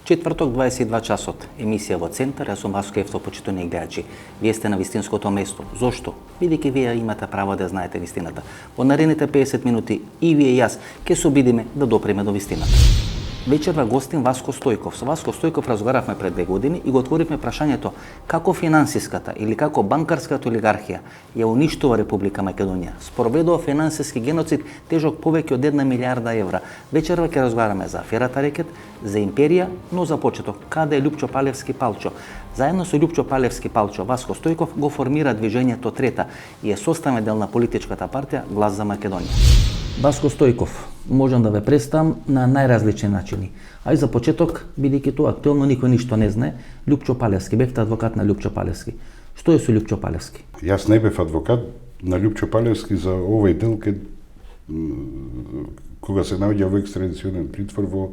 Четврток, 22 часот, емисија во Центар, јас сум Васко Ефтов, почитувани гледачи. Вие сте на вистинското место. Зошто? Бидејќи вие имате право да знаете вистината. Во наредните 50 минути и вие и јас ќе се обидиме да допреме до вистината. Вечерва гостин Васко Стојков. Со Васко Стојков разговаравме пред 2 години и го отворивме прашањето како финансиската или како банкарската олигархија ја уништува Република Македонија. Спроведува финансиски геноцид тежок повеќе од 1 милиарда евра. Вечерва ќе разговараме за аферата Рекет, за империја, но за почеток, каде е Лјупчо Палевски Палчо. Заедно со Лјупчо Палевски Палчо, Васко Стојков го формира движењето Трета и е составен дел на политичката партија Глас за Македонија. Васко Стојков, можам да ве представам на најразлични начини. А и за почеток, бидејќи тоа актуелно никој ништо не знае, Лјупчо Палевски, бевте адвокат на Лјупчо Палевски. Што е со Лјупчо Палевски? Јас не бев адвокат на Лјупчо Палевски за овој дел кога се наоѓа во екстрадиционен притвор во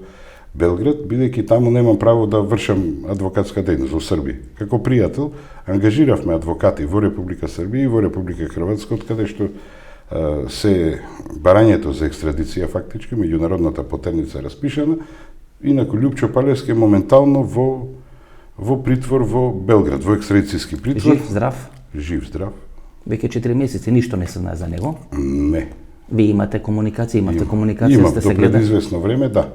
Белград, бидејќи таму немам право да вршам адвокатска дејност во Србија. Како пријател, ангажиравме адвокати во Република Србија и во Република Хрватска, од каде што се барањето за екстрадиција фактички, меѓународната потерница распишана, инаку Лјупчо Палевски е моментално во притвор во Белград, во екстрадицијски притвор. Жив, здрав? Жив, здрав. Веќе 4 месеци ништо не се знае за него? Не. Вие имате комуникација, Имам, сте се до пред известно време, да.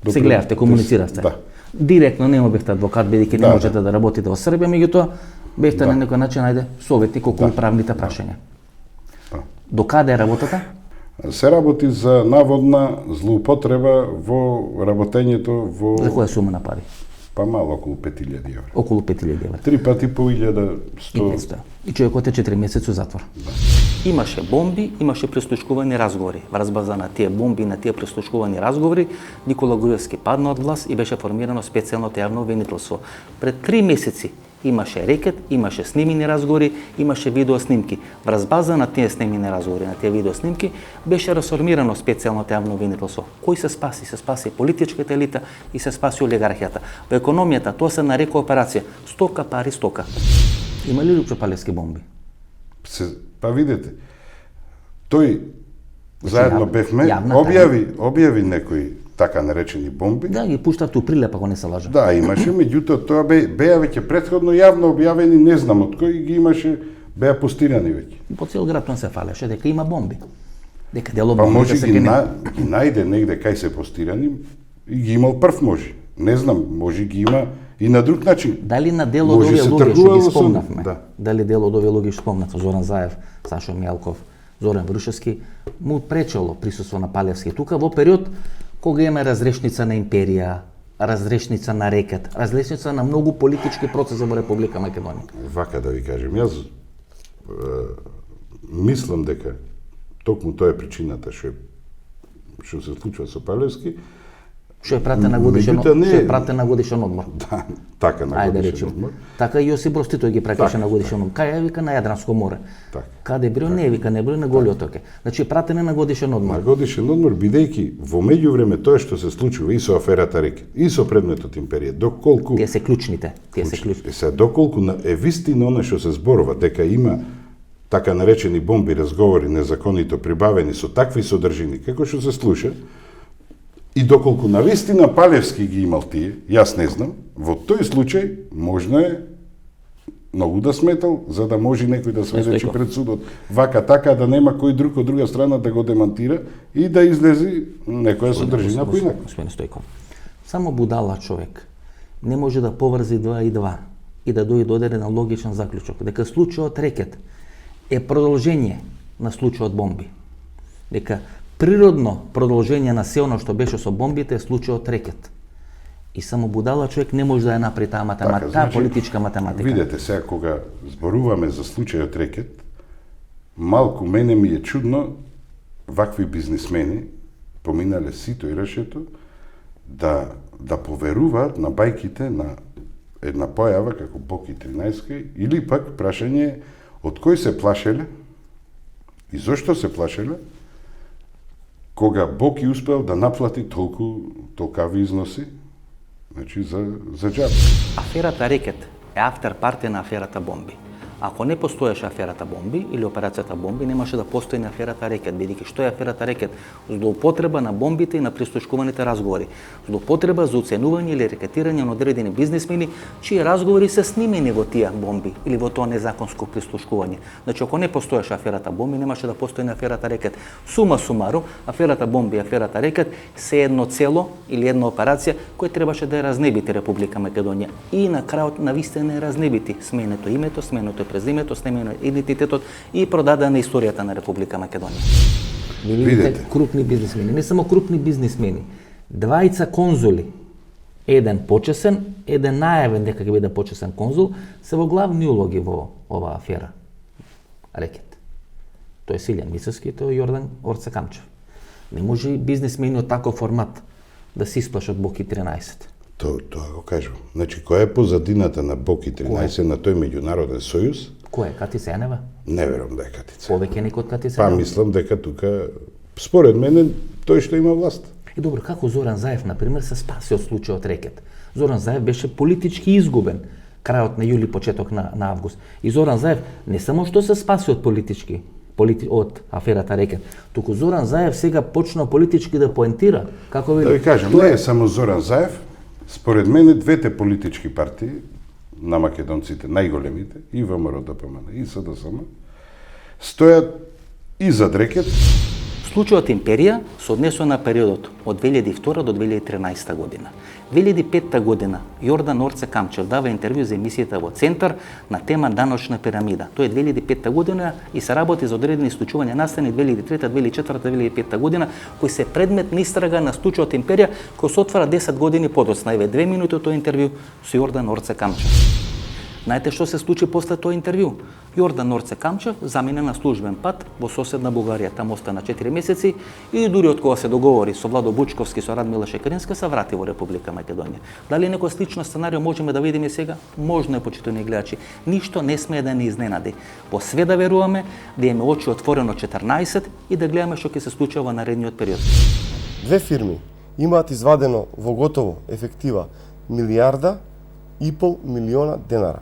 Се гледавте, комунициравте? Да. Директно не бевте адвокат, бидејќи не можете да работите во Србија, меѓутоа бевте на некој начин, ајде, советник околу правните прашања. До каде е работата? Се работи за наводна злоупотреба во работењето во... За која сума на пари? Па мало, околу 5000 евра. Околу 5000 евра. 3 пати по 1100. И човекот е 4 месеци у затвор. Да. Имаше бомби, имаше прислушкувани разговори. Врз база на тие бомби и на тие прислушкувани разговори, Никола Груевски падна од власт и беше формирано специјалното јавно обвинителство. Пред 3 месеци имаше рекет, имаше снимени разговори, имаше видеоснимки. Врз база на тие снимени разговори, на тие видеоснимки, беше расформирано специјалното јавно обвинителство. Кој се спаси? Се спаси политичката елита и се спаси олигархијата. Во економијата тоа се нарекува операција стока пари стока. Има ли Лјупчо Палевски бомби? Па видете, тој заедно бевме, објави некои така наречени бомби. Да, ги пуштавте у прилеп, ако не се лажам. Да, имаше, меѓутоа тоа беа веќе претходно јавно објавени, не знам од кој ги имаше, беа постирани веќе. По цел град он се фалеше дека има бомби. Дека дело па бомби може се ги најде негде кај се постирани и ги имал прв може. Не знам, може ги има и на друг начин. Дали на дел од овие луѓе што ги спомнавме? Да. Дали дел од овие луѓе што спомнавме, Зоран Заев, Сашо Мјалков, Зоран Врушевски, му пречело присуство на Палевски тука во период кога има разрешница на империја, разрешница на рекет, разрешница на многу политички процеси во Република Македонија. Вака да ви кажем, јас мислам дека токму тоа е причината што се случува со Палевски. Што е пратен на годишен одмор. Да, така на годишен одмор. Така и Јосип Брос Тито ги праќаше на годишен одмор. Кај ја вика на Јадранско море. Так. Каде бил не вика, не бил на Голи отоке. Значи пратен е на годишен одмор. На годишен одмор бидејќи во меѓувреме тоа што се случува и со аферата Рекет, и со предметот империја, доколку Тие се клучните, Се доколку е вистина она што се зборува дека има така наречени бомби, разговори незаконито прибавени со такви содржини како што се слуша, и доколку навистина Палевски ги имал тие, јас не знам, во тој случај можно е многу да сметал, за да може некој да сведочи пред судот вака така да нема кој друг од друга страна да го демантира и да излези некоја содржина поинаку. Господин Стојков, само будала човек не може да поврзи 2 и 2 и да дојде до одреден логичен заклучок дека случајот Рекет е продолжение на случајот бомби. Дека природно продолжение на се оно што беше со бомбите е случајот Рекет. И само будала човек не може да ја направи таа математика, таа политичка математика. Видете сега кога зборуваме за случајот Рекет, малку мене ми е чудно вакви бизнисмени поминале сито и решето да поверуваат на бајките на една појава како Боки 13 или пак прашање од кој се плашеле и зошто се плашеле кога Боки успел да наплати толкави износи, значи за џаб. Аферата Рекет е афтер парти на аферата бомби. Ако не постоеше аферата Бомби или операцијата Бомби, немаше да постои на аферата Рекет, бидејќи што е аферата Рекет? Злоупотреба на бомбите и на прислушкуваните разговори. Злоупотреба за уценување или рекетирање на одредени бизнисмени чии разговори се снимени во тие бомби или во тоа незаконско прислушкување. Значи, ако не постоеше аферата Бомби, немаше да постои на аферата Рекет. Сума сумарум, аферата Бомби и аферата Рекет се едно цело или една операција која требаше да ја разнебити Република Македонија. И на крајот на вистина е разнебити. Сменето името, сменето презимето, сменето идентитетот и продадена историјата на Република Македонија. Видите, крупни бизнисмени, не само крупни бизнисмени, двајца конзули, еден почесен, еден најавен дека ќе биде почесен конзул, се во главни улоги во оваа афера. Рекет. Тој е Силјан Мицевски, тој е Јордан Орце Камчев. Не може бизнисмени од таков формат да се исплашат Боки 13. Тоа го кажувам. Значи, која е позадината на Боки 13 на тој меѓународен сојуз? Кој е? Кати Сенева? Не верувам да е Катица. Повеќе некој од Кати Па Сенева? мислам дека тука, според мене, тој што има власт. И добро, како Зоран Заев, например, се спаси од случајот Рекет? Зоран Заев беше политички изгубен крајот на јули, почеток на август. И Зоран Заев не само што се спаси од од аферата Рекет, туку Зоран Заев сега почна политички да поентира, како Да ви кажам, не е само Зоран Заев, според мене двете политички партии на македонците, најголемите, и ВМРО ДПМН, и СДСМ, стојат и зад Рекет. Случајот Империја се однесува на периодот од 2002 до 2013 година. 2005 година Јордан Орце Камчев дава интервју за емисијата во Центар на тема Даночна пирамида. Тоа е 2005 година и се работи за одредени случувања настани 2003, 2004, 2005 година, кои се предмет на истрага на случајот Империја, кој се отвара 10 години подоцна. Еве 2 минути од тој интервју со Јордан Орце Камчев. Знаете што се случи после тоа интервју? Јордан Орце Камчев замина на службен пат во соседна Бугарија, таму остана 4 месеци и дури од кога се договори со Владо Бучковски, со Радмила Шекеринска, се врати во Република Македонија. Дали некој слично сценарио можеме да видиме сега? Можно е, почитувани гледачи. Ништо не смее да не изненади. Во све да веруваме, да имаме очи отворено 14 и да гледаме што ќе се случува во наредниот период. Две фирми имаат извадено во готово ефектива 1,5 милиона денара.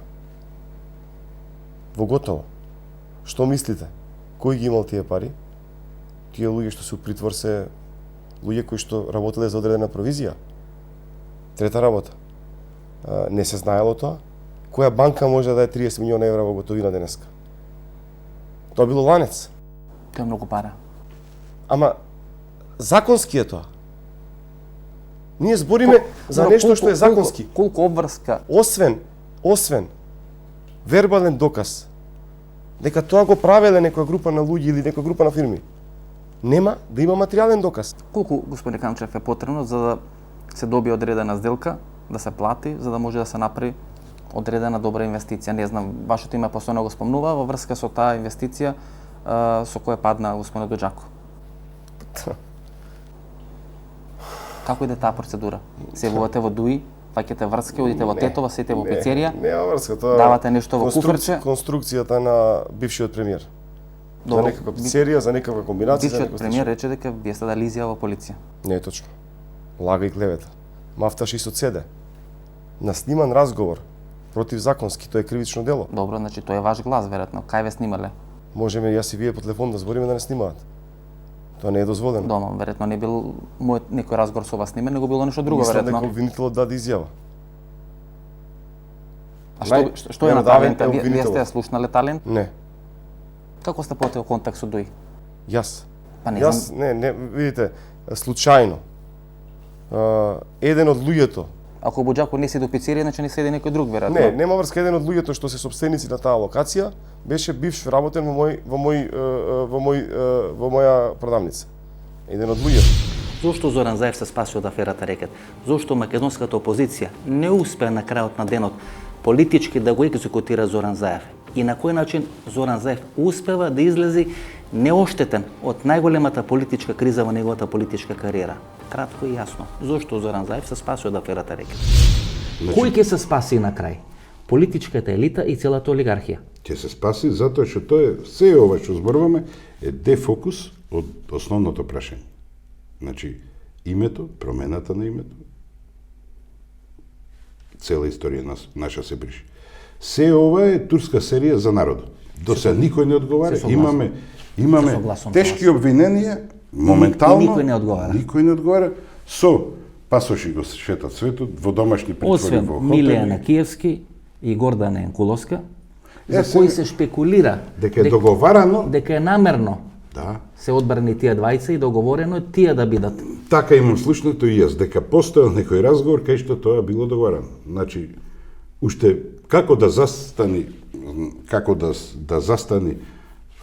Во готово. Што мислите? Кој ги имал тие пари? Тие луѓе што се у притвор се луѓе кои што работеле за одредена провизија. Трета работа. Не се знаело тоа. Која банка може да даде 30 милиона евра во готовина денеска? Тоа било ланец. Тоа е многу пара. Ама законски е тоа. Ние збориме за нешто што е законски. Колку обврска Освен вербален доказ дека тоа го правеле некоја група на луѓе или некоја група на фирми, нема да има материјален доказ. Колку, господин Камчев, е потребно за да се добие одредена сделка, да се плати, за да може да се направи одредена добра инвестиција? Не знам, вашето име постојано го спомнува во врска со таа инвестиција со која падна господин Доџако. Како иде таа процедура? Се вовате во ДУИ, фаќате врски, одите во Тетова, сите во пицерија, Нема врска, тоа давате нешто во куферче. Конструкцијата на бившиот премиер. Добро. За некаква пицерија, за некаква комбинација, за Бившиот некој премиер рече дека вие сте дали изјава во полиција. Не е точно. Лага и клевета. Мафташ и соцеде. На сниман разговор противзаконски, тоа е кривично дело. Добро, значи тој е ваш глас, веројатно. Кај ве снимале? Можеме јас и вие по телефон да збориме да не снимаат. Тоа не е дозволено. Дома, веројатно не бил мојот некој разговор со вас снимен, него било нешто друго, Мислам дека веројатно. обвинителот даде изјава. А што е на меродавен талент? Вие обвинителот. сте ја слушнале талент? Не, Како сте потео контакт со ДУИ? јас. Па не Јас, знам, не, видите, случајно. Еден од луѓето, ако Буџако не си до пицерија, значи не седи некој друг, веројатно. не, нема врска, еден од луѓето што се собственици на таа локација, беше бивш работен во моја продавница. Еден од луѓето. Зошто Зоран Заев се спаси од аферата Рекет? Зошто македонската опозиција не успеа на крајот на денот политички да го екзекутира Зоран Заев? И на кој начин Зоран Заев успева да излези неоштетен од најголемата политичка криза во неговата политичка кариера? Кратко и јасно. Зошто Зоран Заев се спаси од аферата Рекет? Кој ќе се спаси на крај? Политичката елита и целата олигархија. Ќе се спаси затоа што тоа е се ова што зборуваме е дефокус од основното прашање. Значи, името, промената на името, цела историја наша се брише. Се ова е турска серија за народот. До сега никој не одговара. Имаме тешки обвиненија, моментално. И никој не одговара. Никој не одговара. Со пасоши го шетат светот, во домашни притвори, Освен во Милијана Киевски и Гордана Енкуловска, за сега, кои се шпекулира дека е договарано, дека е намерно да, се одбрани тие двајца и договорено е тие да бидат. така имам слушнато и јас, дека постоел некој разговор кај што тоа било договорено. Значи, уште како да застани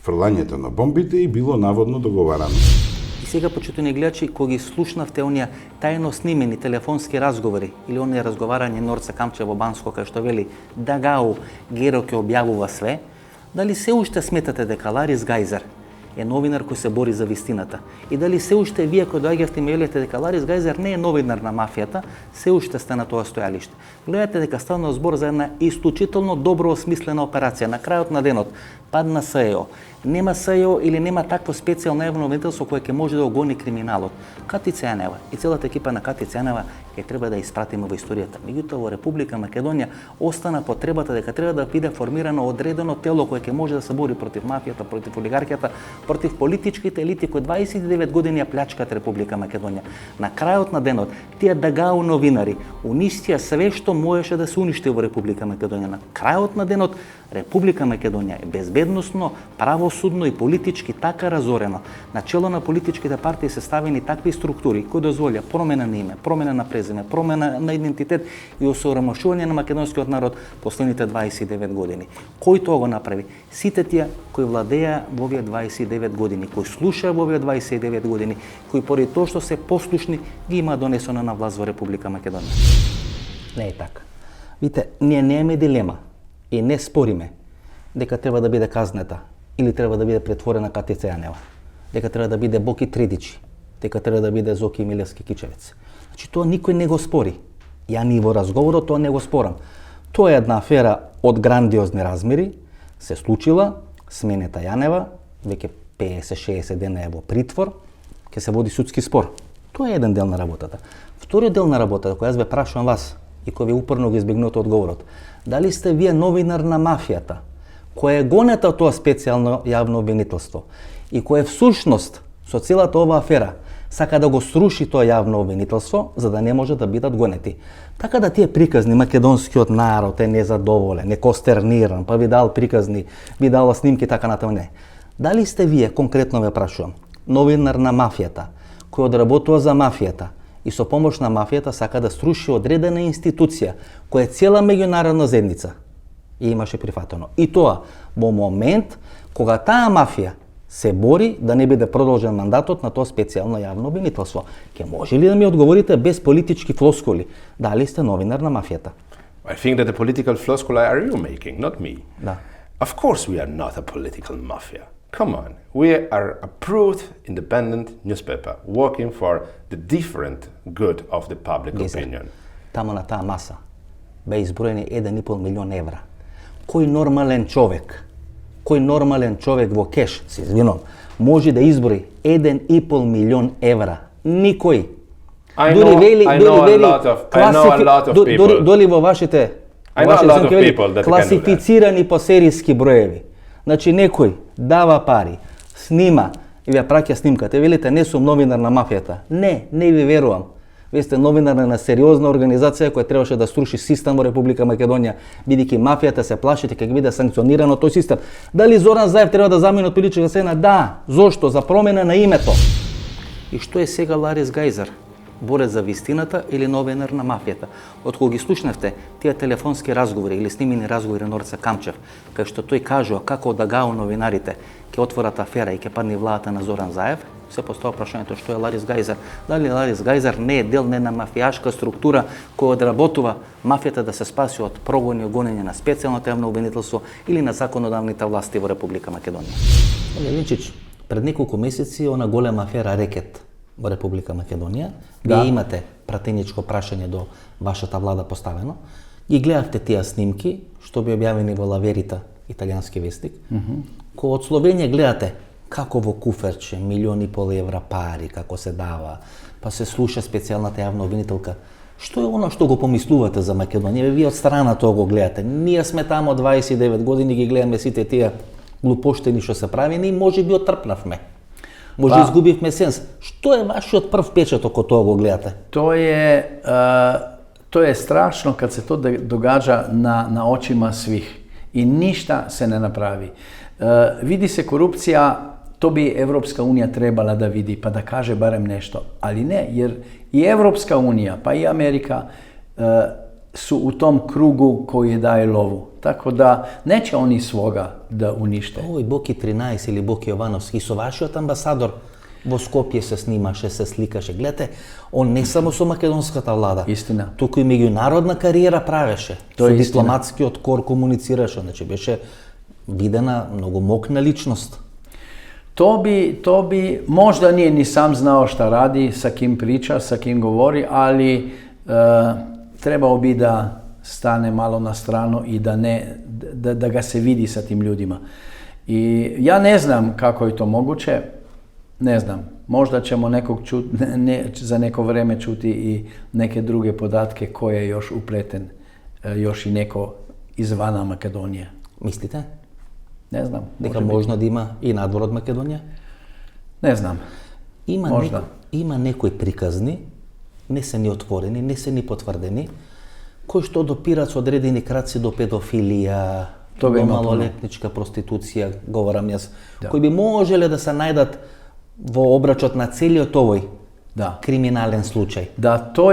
фрлањето на бомбите и било наводно договарано. И сега, почитувани гледачи, кога ги слушнавте оние тајно снимени телефонски разговори или оние разговарање Норца Камче во Банско, кај што вели Дагау Геро ќе објавува све, дали се уште сметате дека Ларис Гајзер е новинар кој се бори за вистината? И дали се уште вие кои доаѓавте ми велите дека Ларис Гајзер не е новинар на мафијата, се уште сте на тоа стојалиште? Гледате дека станува збор за една исклучително добро осмислена операција. На крајот на денот падна СЕО. Нема СЕО или нема такво специјално јавно обвинителство кое ќе може да го гони криминалот. Кати Цјанева и целата екипа на Кати Цјанева ќе треба да испратиме во историјата. Меѓутоа во Република Македонија остана потребата дека треба да биде формирано одредено тело кое ќе може да се бори против мафијата, против олигархијата, против политичките елити кои 29 години ја плячкаат Република Македонија. На крајот на денот тие Дагау новинари уништија све што можеше да се уништи во Република Македонија. На крајот на денот Република Македонија е безбедносно, правосудно и политички така разорена. На чело на политичките партии се ставени такви структури кои дозволја промена на име, промена на презиме, промена на идентитет и осорамашување на македонскиот народ последните 29 години. Кој тоа го направи? Сите тие кои владеа во овие 29 години, кои слушаа во овие 29 години, кои поради тоа што се послушни ги има донесено на власт во Република Македонија. Не е така. Видите, ние немаме дилема и не спориме дека треба да биде казнета или треба да биде претворена Кати Цјанева, дека треба да биде Боки Тридичи, дека треба да биде Зоки Милевски Кичевец. Значи тоа никој не го спори. Ја ни во разговорот тоа не го спорам. Тоа е една афера од грандиозни размери, се случила, сменета Јанева, веќе 50-60 дена е во притвор, ќе се води судски спор. Тоа е еден дел на работата. Вториот дел на работата, кој јас ве прашувам вас и кој ви упорно го избегнувате одговорот, дали сте вие новинар на мафијата, која е гонета тоа специјално јавно обвинителство и кој всушност со целата ова афера сака да го сруши тоа јавно обвинителство за да не може да бидат гонети. Така да тие приказни македонскиот народ е незадоволен, е костерниран, па ви дал приказни, ви дала снимки така натаму не. Дали сте вие, конкретно ве прашувам, новинар на мафијата, кој одработува за мафијата и со помош на мафијата сака да сруши одредена институција која е цела меѓународна заедница и имаше прифатено. И тоа во момент кога таа мафија се бори да не биде продолжен мандатот на тоа специјално јавно обвинителство. Ке може ли да ми одговорите без политички флоскули дали сте новинар на мафијата? I think that the political floskula are you making, not me. Да. Of course we are not a political mafia. Come on, we are approved independent newspaper working for the different good of the public opinion. Тамо на таа маса бе изброени 1,5 милион евра. Кој нормален човек во кеш, се извинувам, може да изброи 1,5 милион евра? Никој. I know a lot of people. Доли во вашите класифицирани по серијски броеви. Значи некој дава пари, снима и ви ја праќа снимката. Велите не сум новинар на мафијата. Не ви верувам. Вие сте новинар на сериозна организација која требаше да сруши систем во Република Македонија, бидејќи мафијата се плаши дека ќе биде санкционирано тој систем. Дали Зоран Заев треба да замине од политичка сцена? Да. Зошто? За промена на името. И што е сега Ларис Гајзер? Борец за вистината или новинар на мафијата? Од кога ги слушнавте тие телефонски разговори или снимени разговори на Норца Камчев, кај што тој кажува како да гао новинарите ќе отворат афера и ќе падне владата на Зоран Заев, се постава прашањето што е Ларис Гајзер. Дали Ларис Гајзер не е дел на една мафијашка структура која одработува мафијата да се спаси од прогони и гонење на специјалното јавно обвинителство или на законодавните власти во Република Македонија? Линчич, пред неколку месеци она голема афера Рекет во Република Македонија, вие имате пратеничко прашање до вашата влада поставено, ги гледавте тие снимки што би објавени во Лаверита, италијански вестник, кој од Словенија гледате како во куферче, 1,5 милиони евра пари, како се дава, па се слуша специјалната јавна обвинителка. Што е оно што го помислувате за Македонија? Вие од страна тоа го гледате. Ние сме тамо 29 години, ги гледаме сите тие глупоштини што се правени и може би отрпнавме. Може изгубивме сенс. Што е вашиот прв печат ако тоа го гледате? To je strašno kad se to događa na očima svih i ništa se ne napravi. Vidi se korupcija, to bi Evropska unija trebala da vidi pa da kaže barem nešto, ali ne, jer i Evropska unija pa i Amerika su u tom krugu koji daje lovu. Tako da neće oni svoga da unište. Овој Боки 13 или Боки Јовановски со вашиот амбасадор во Скопје се снимаше, се сликаше. Гледате, он не само со македонската влада, Истина. туку и меѓународна кариера правеше. Тоа Со е истина. дипломатскиот кор комуницираше, значи беше видена многу мокна личност. To bi, možda nije ni sam znao šta radi, sa kim priča, sa kim govori, ali trebao bi da stane malo na stranu i da ga se vidi sa tim ljudima. I ja ne znam kako je to moguće, ne znam. Možda ćemo za neko vreme čuti i neke druge podatke ko je još upleten, još i neko izvana Makedonije. Мислите? Ne znam. Дека može biti. можно да има и надвор од Македонија? Ne znam. Možda. Има некои приказни, не се ни отворени, не се ни потврдени, кои што допират со одредени краци до педофилија, Тога до има малолетничка проституција, говорам јас, Да. кои би можеле да се најдат во обрачот на целиот овој Da. криминален случај. Da, to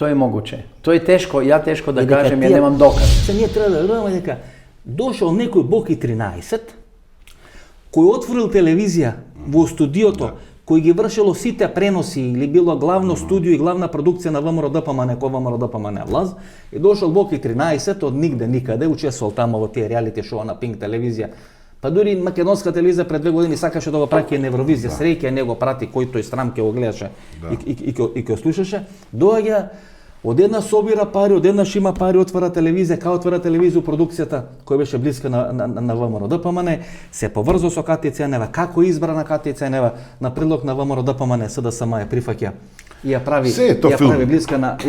je moguće. To je teško, ja teško da И дека kažem jer тие- nemam dokaz. Се ние треба да веруваме дека дошол некој Боки 13, кој отворил телевизија во студиото, кој ги вршело сите преноси или било главно студио и главна продукција на ВМРО ДПМН, кој ВМРО ДПМН власт, и дошол Боки 13 од нигде никаде, учествувал тамо во тие реалити шоу на Пинк телевизија. Па дури македонска телевизија пред 2 години сакаше да го праќа на Евровизија, среќа не го прати, кој тој срам ќе го гледаше и ќе го слушаше. Доаѓа одеднаш собира пари, одеднаш има пари, отвара телевизија, као отвара телевизија продукцијата која беше блиска на ВМРО ДПМН, се поврзо со Катја Ценева, како избрана Катја Ценева на предлог на ВМРО ДПМН, СДСМ ја прифаќа и ја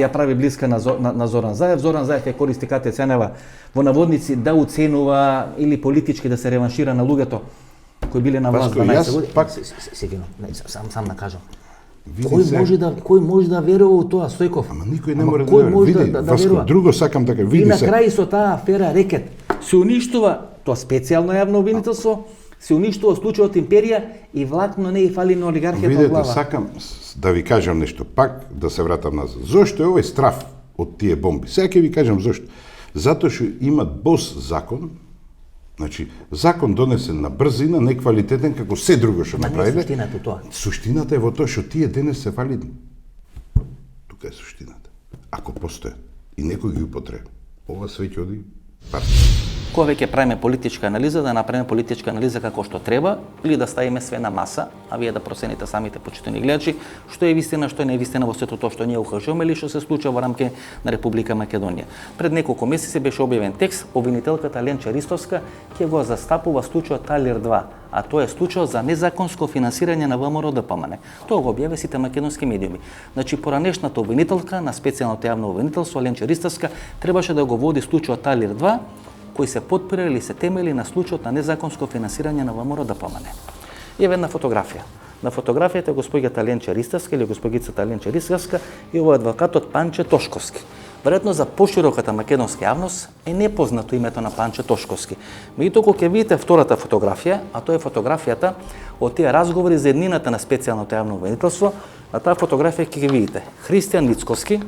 прави блиска на Зоран Заев. Зоран Заев ја користи Катја Ценева во наводници да уценува или политички да се реваншира на луѓето кои биле на власт Васко, 12 јас години. пак- Сигурно, сам накажам. Види се- Кој може да верува во тоа, Стојков? Ама никој не Ама може да кој верува. може Види, да Васко, верува? друго сакам така, И види на се. крај со таа афера Рекет се уништува тоа специјално јавно обвинителство, се уништува случајот империја и влакно не и фали на олигархијата од Видете, глава. сакам да ви кажам нешто, пак да се вратам назад. Зошто е овој страф од тие бомби? Сега ќе ви кажам зошто. Затоа што имат бос закон, значи закон донесен на брзина, неквалитетен како се друго што Ма не е направиле. суштината тоа. Суштината е во тоа што тие денес се валидни. Тука е суштината. Ако постојат и некој ги употреби, ова све ќе оди партија. Кога веќе правиме политичка анализа, да направиме политичка анализа како што треба или да ставиме све на маса, а вие да процените самите почитани гледачи, што е вистина, што не е вистина во сето тоа што ние укажуваме или што се случува во рамки на Република Македонија. Пред неколку месеци беше објавен текст, обвинителката Ленча Ристовска ќе го застапува случајот Талир 2, а тоа е случај за незаконско финансирање на ВМРО ДПМН. Тоа го објаве сите македонски медиуми. Значи, поранешната обвинителка на специјалното јавно обвинителство Ленча Ристовска требаше да го води случајот Талир 2, кои се потпира или се темели на случајот на незаконско финансирање на ВМРО ДПМН. И една фотографија. На фотографијата е госпоѓата Ленча Ристовска или госпогицата Ленча Ристовска и овој адвокатот Панче Тошковски. Веројатно за пошироката македонска јавност е непознато името на Панче Тошковски. Меѓутоа кога ќе видите втората фотографија, а тоа е фотографијата од тие разговори за еднината на специјалното јавно обвинителство, на таа фотографија ќе ги видите Христијан Ницковски,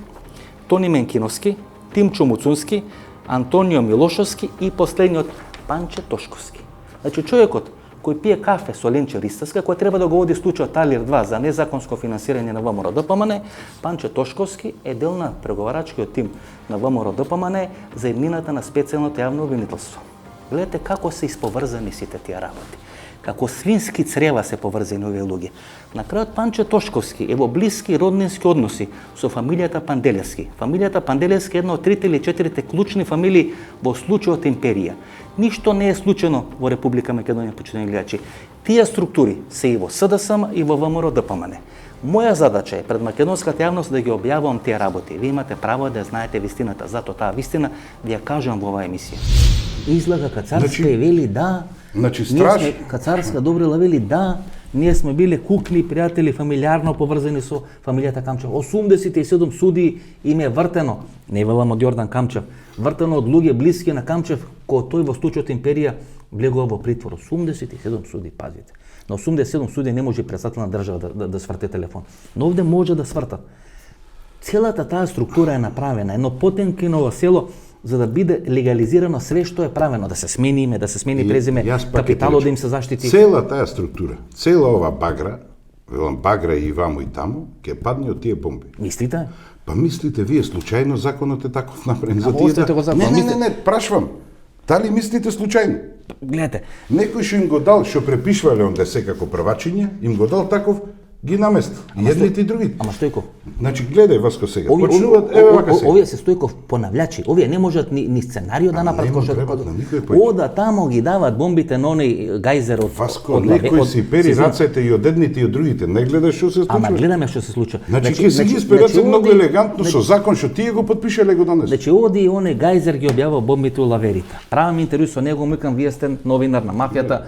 Тони Менкиновски, Тимчо Муцунски, Антонио Милошовски и последниот Панче Тошковски. Значи човекот кој пие кафе со Ленча Ристовска, кој треба да го води случајот Талир 2 за незаконско финансирање на ВМРО ДПМН, Панче Тошковски е дел на преговарачкиот тим на ВМРО ДПМН за еднината на специјалното јавно обвинителство. Гледате како се исповрзани сите тие работи. како свински црева се поврзани овие луѓе. На крајот Панче Тошковски е во блиски роднински односи со фамилијата Панделевски. Фамилијата Панделевски е една од 3 или 4 клучни фамилии во случајот империја. Ништо не е случајно во Република Македонија, почитувани гледачи. Тие структури се и во СДСМ и во ВМРО ДПМН. Моја задача е пред македонската јавност да ги објавувам тие работи. Вие имате право да знаете вистината, затоа таа вистина ви ја кажам во оваа емисија. Излага Кацарска и вели да. Значи, Ние страш... сме, Кацарска добрила вели да. Ние сме биле кукли пријатели, фамилиарно поврзани со фамилијата Камчев. 87 суди им е вртено, не велам од Јордан Камчев, вртено од луѓе блиски на Камчев, кој тој во случајот империја влегува во притвор. 87 суди, пазите. На 87 суди не може председател на држава да сврте телефон. Но овде може да сврта. Целата таа структура е направена, едно Потемкиново село, за да биде легализирано све што е правено, да се смени име, да се смени презиме, капиталот да им се заштити. Цела таа структура, цела ова багра, велам багра и вамо и таму, ќе падне од тие бомби. Мислите? Па мислите вие случајно законот е таков направен за тие? оставете го закон, Не, прашвам. Дали мислите случајно? Гледате, Некој што им го дал, што препишвале онде секако првачиња, им го дал таков, ги намест. Едните и другите. ама Стојков, Значи, гледај, Васко, сега. овие, Почнуваат, еве вака сега. овие се Стојков понавлячи. Овие не можат ни сценарио да направат нема кој треба на никој пој. Ода тамо ги дават бомбите на оној гајзер од Васко, некој си пери рацете и од едните и од другите. Не гледаш што се случува. Ама гледаме што се случува. Значи, ќе си ги исперат многу елегантно со закон што тие го подпишале го донес. Значи оди и оној гајзер ги објавува бомбите у Лаверита. Правам интервју со него, му викам вие сте новинар на мафијата.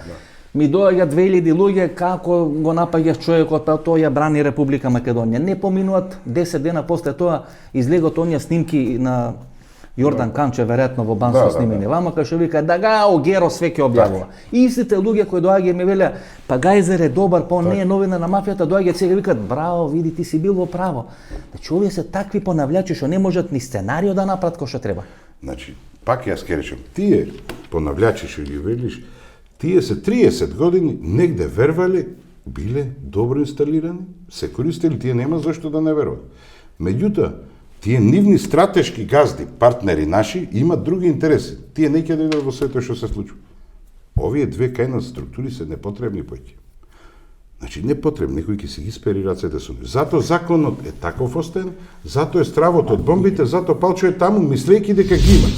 Ми доаѓа 2000 луѓе како го напаѓаш човекот, па тој ја брани Република Македонија. Не поминуваат 10 дена после тоа излегот оние снимки на Јордан Камчев веројатно во Банско снимени. Вама кај што вика да га Огеро све ќе објавува. Истите луѓе кои доаѓаат ми велеа па Гајзер е добар, па он не е новина на мафијата, доаѓаат сега викаат браво, види ти си бил во право. Значи овие се такви понавлячи што не можат ни сценарио да направат кој што треба. Значи, пак јас ќе речем, тие понавлячи што ги велиш, тие се 30 години негде вервале, биле добро инсталирани, се користели, тие нема зашто да не веруват. Меѓутоа, тие нивни стратешки газди, партнери наши, имат други интереси. Тие не ќе дојдат во сето што се случува. Овие две кајна структури се непотребни поќе. Значи, непотребни, некој ќе си ги спери рацете со нив. Зато законот е таков остен, зато е стравот од бомбите, зато Палчо е таму, мислејќи дека ги има.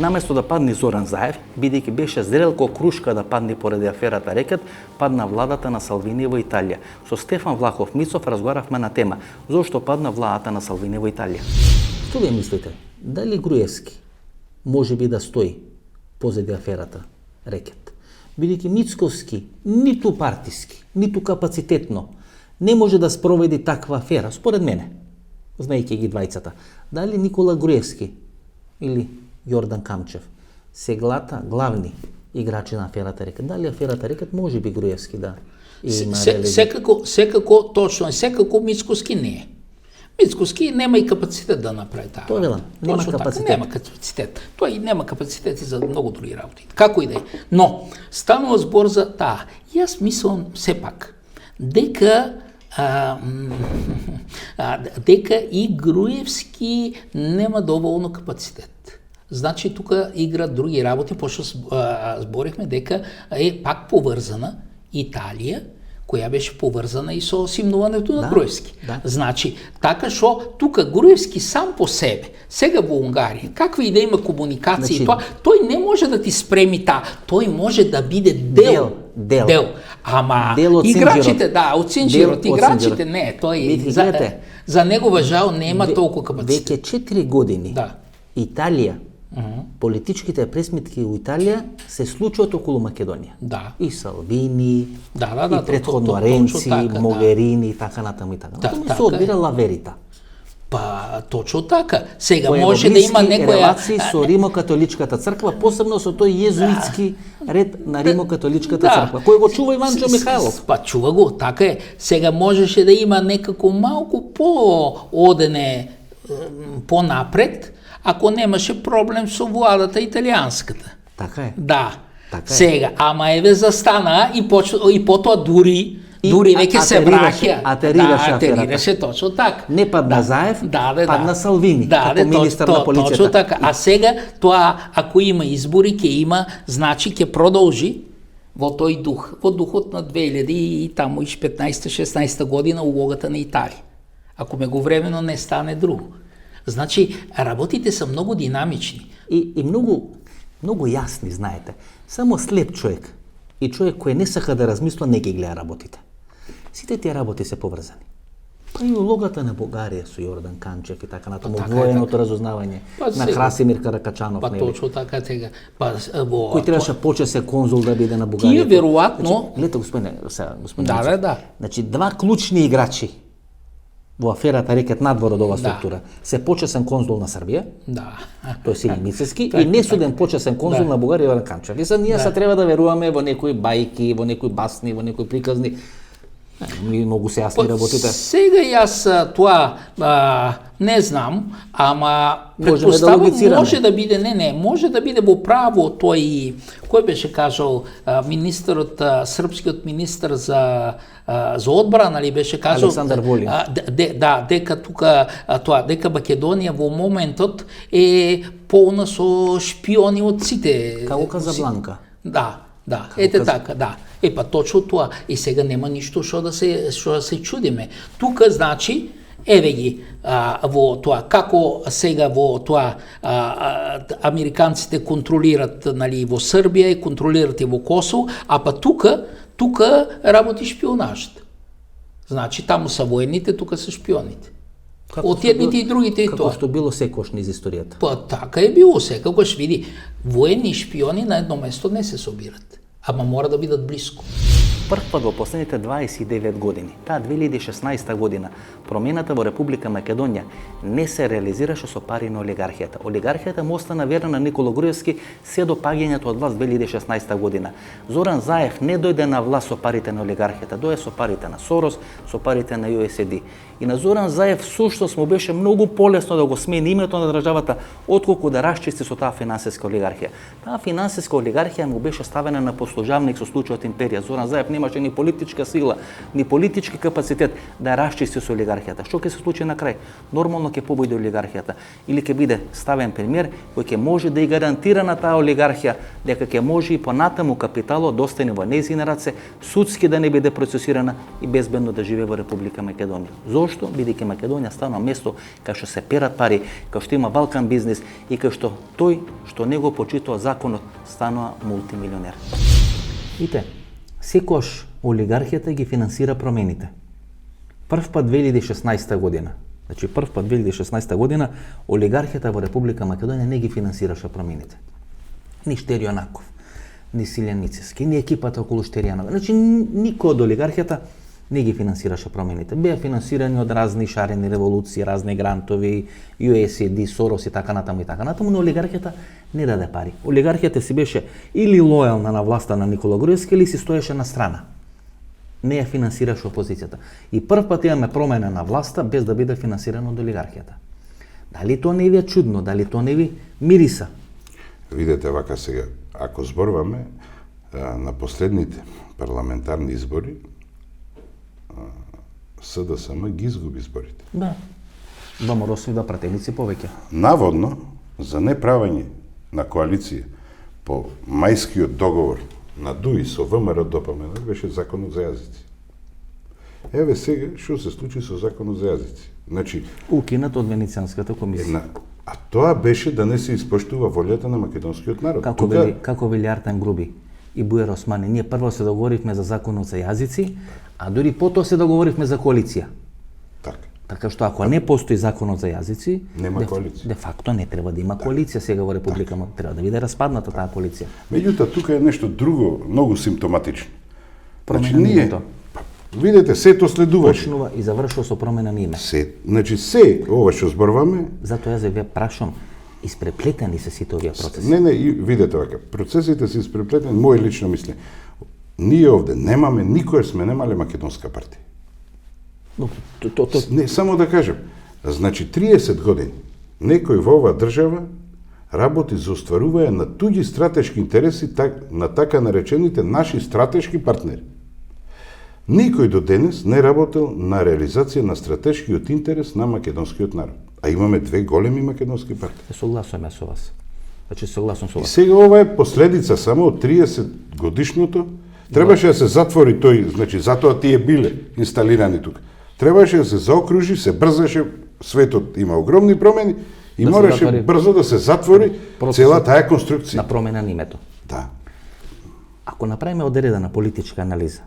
Наместо да падне Зоран Заев, бидејќи беше зрел ко крушка да падне поради аферата Рекет, падна владата на Салвини во Италија. Со Стефан Влахов Мицов разговаравме на тема зошто падна владата на Салвини во Италија. Што вие мислите? Дали Груевски може би да стои позади аферата Рекет? Бидејќи Мицковски ниту партиски, ниту капацитетно не може да спроведи таква афера, според мене, знаејќи ги двајцата. Дали Никола Груевски или Јордан Камчев се главни играчи на аферата Рекет? Дали аферата Рекет може би Груевски да има секако точно и секако Мицковски не е. Мицковски нема и капацитет да направи таа. Тоа велам, нема Точно капацитет. Така, нема капацитет. Тој нема капацитет и за многу други работи. Како и да е. Но станува збор за таа. Јас мислам сепак дека дека и Груевски нема доволно капацитет. Значи тука играат други работи, пошто зборихме дека е пак поврзана Италија, која беше поврзана и со симнувањето на Груевски. Да. Значи, така што тука Груевски сам по себе, сега во Унгарија, какви и да има комуникации, Значи, тој не може да ти спреми таа, тој може да биде дел. Ама Дел од играчите, Синџирот. да, од Синџирот, Дел од играчите Синџирот. не, тој Видите, гледате. за негова жал нема толку капацитет. Веќе 4 години Да. Италија, политичките пресметки у Италија се случуваат околу Македонија. Да. И Салвини, Да, и предходно точно Ренци, така, Могерини и така натаму и така. Да, Тоа се така одбира е. Лаверита. Па точно така. Сега Кој е може во да има блиски некоја релации со Римокатоличката црква, посебно со тој језуитски ред на Римокатоличката црква, кој го чува Иванчо Михајлов. Па чува го, така е. Сега можеше да има некако малку по-одене понапред, ако немаше проблем со владата италијанската. Така е. Да. Така е. Сега, ама еве застана и потоа дури веќе се враќа. атерираше атерираше точно така. Не падна Заев, падна Салвини, како министар на полицијата. Точно така. А сега тоа ако има избори ќе има, значи ќе продолжи во тој дух, во духот на 2000 и таму 15-16 година улогата на Италија. Ако меговремено не стане друго. Значи, работите са многу динамични. И многу јасни, знаете. Само слеп човек и човек кој не сака да размисла не ги гледа работите. Сите тие работи се поврзани. Па и улогата на Бугарија со Јордан Канчев и така натаму, военото разузнавање на Красимир Каракачанов, Па точно така сега. Па во кој требаше почесен конзул да биде на Бугарија. Тие веројатно. Значи, гледате господине. Да. Значи два клучни играчи во аферата рекет надвор од ова структура се почесен конзул на Србија. Да. Тој Силин Мицевски и несуден почесен конзул на Бугарија Јордан Канчев. И ние се треба да веруваме во некои бајки, во некои басни, во некои приказни. Многу се јасни работите. Сега јас тоа не знам, ама предпоставам може да биде, може да биде во право тој, кој беше кажал министерот, српскиот министер за одбрана, ли беше кажал Александар Волин. Дека тука дека Македонија во моментот е полна со шпиони од сите. Како Казабланка. Да, ете така, да. Па точно тоа. И сега нема ништо што да се чудиме. Тука значи, еве ги, во тоа, како сега во тоа американците контролират, нали, во Србија и контролират и во Косово, а па тука работи шпионажот. Значи, таму са воените, тука се шпионите. Од едните и другите и тоа. Како што било секогаш низ историјата. Па така е било секогаш, види, воени и шпиони на едно место не се собират. Ама мора да бидат близко. Прв пат во последните 29 години, таа 2016 година, промената во Република Македонија не се реализираше со пари на олигархијата. Олигархијата му остана верна на Никола Груевски се до паѓањето од власт 2016 година. Зоран Заев не дојде на власт со парите на олигархијата, дојде со парите на Сорос, со парите на USAID. И на Зоран Заев суштост му беше многу полесно да го смени името на државата, отколку да расчисти со таа финансиска олигархија. Таа финансиска олигархија му беше ставена на послужавник со случајот империја. Зоран Заев немаше ни политичка сила, ни политички капацитет да расчисти со олигархијата. Што ќе се случи на крај? Нормално ќе победи олигархијата или ќе биде ставен премиер кој ќе може да и гарантира на таа олигархија дека ќе може и понатаму капиталот да остане во нејзини раце, судски да не биде процесирана и безбедно да живее во Република Македонија. Зошто? Бидејќи Македонија стана место кај што се перат пари, кај што има Балкан бизнис и кај што тој што не го почитува законот станува мултимилионер. Ите, секојаш олигархијата ги финансира промените. Прв пат 2016 година. Значи прв пат 2016 година олигархијата во Република Македонија не ги финансираше промените. Ни Штерио Анаков, ни Силен Мицевски, ни екипата околу Штеријанова. Значи никој од олигархијата не ги финансираше промените. Беа финансирани од разни шарени револуции, разни грантови, USAID, Сорос и така натаму, но олигархијата не даде пари. Олигархијата си беше или лојална на власта на Никола Груевски или си стоеше на страна. Не ја финансираше опозицијата. И прв пат имаме промена на власта без да биде финансирана од олигархијата. Дали тоа не ви е чудно, дали тоа не ви мириса? Видете вака сега, ако зборуваме на последните парламентарни избори, СДСМ ги изгуби изборите. Да. Доморосови да пратеници повеќе. Наводно, за неправење на коалиција по мајскиот договор на ДУИ со ВМРО ДПМН беше законот за јазици. Еве сега што се случи со законот за јазици. Значи, укинат од Венецијанската комисија. А тоа беше да не се испоштува волјата на македонскиот народ. Како вели Артем Груби и Бујар Османи, ние прво се договоривме за законот за јазици, а дури потоа се договоривме за коалиција. Така што ако не постои законот за јазици, нема коалиција. Де факто не треба да има коалиција сега во Република Македонија. Треба да биде распадната таа коалиција. Меѓутоа тука е нешто друго, многу симптоматично. Значи ние видете, сето следуваше. Почнува и завршува со промена на име. Значи се ова што зборуваме. Затоа јас ве прашам, испреплетени се сите овие процеси. Не, видете вака, процесите се испреплетени, моје лично мислење. Ние овде немаме, никој сме немале македонска партија. Не, само да кажем, значи 30 години некој во оваа држава работи за остварување на туѓи стратешки интереси на така наречените наши стратешки партнери. Никој до денес не работел на реализација на стратешкиот интерес на македонскиот народ. А имаме две големи македонски партии. Согласувам со вас. Значи согласувам со вас. И сега ова е последица само од 30 годишното Требаше да се затвори тој, значи затоа тие биле инсталирани тука. Требаше да се заокружи, се брзаше, светот има огромни промени и Да се мораше затвори. брзо да се затвори цела таа конструкција. на промена на името. Да. Ако направиме одредена политичка анализа,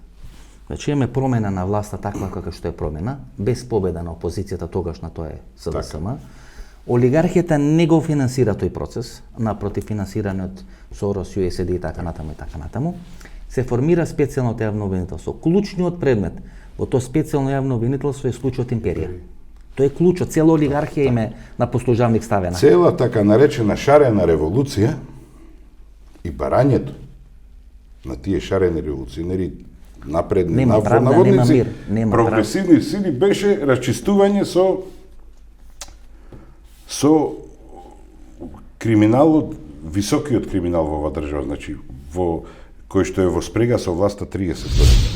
значи имаме промена на власта таква како што е промена, без победа на опозицијата тогаш на тоа е СДСМ, олигархијата не го финансира тој процес, напротив финансиране од Сорос, USAID и така натаму, се формира специјално јавно обвинителство. Клучниот предмет во тоа специјално јавно обвинителство е случајот империја. Тоа е клучот, цела олигархија име на послужавник ставена. Цела така наречена шарена револуција и барањето на тие шарени револуционери напредни, Нема правда, наводници, нема мир, нема прогресивни сили беше расчистување со криминалот, високиот криминал во оваа држава, значи во кој што е во спрега со власта 30 години.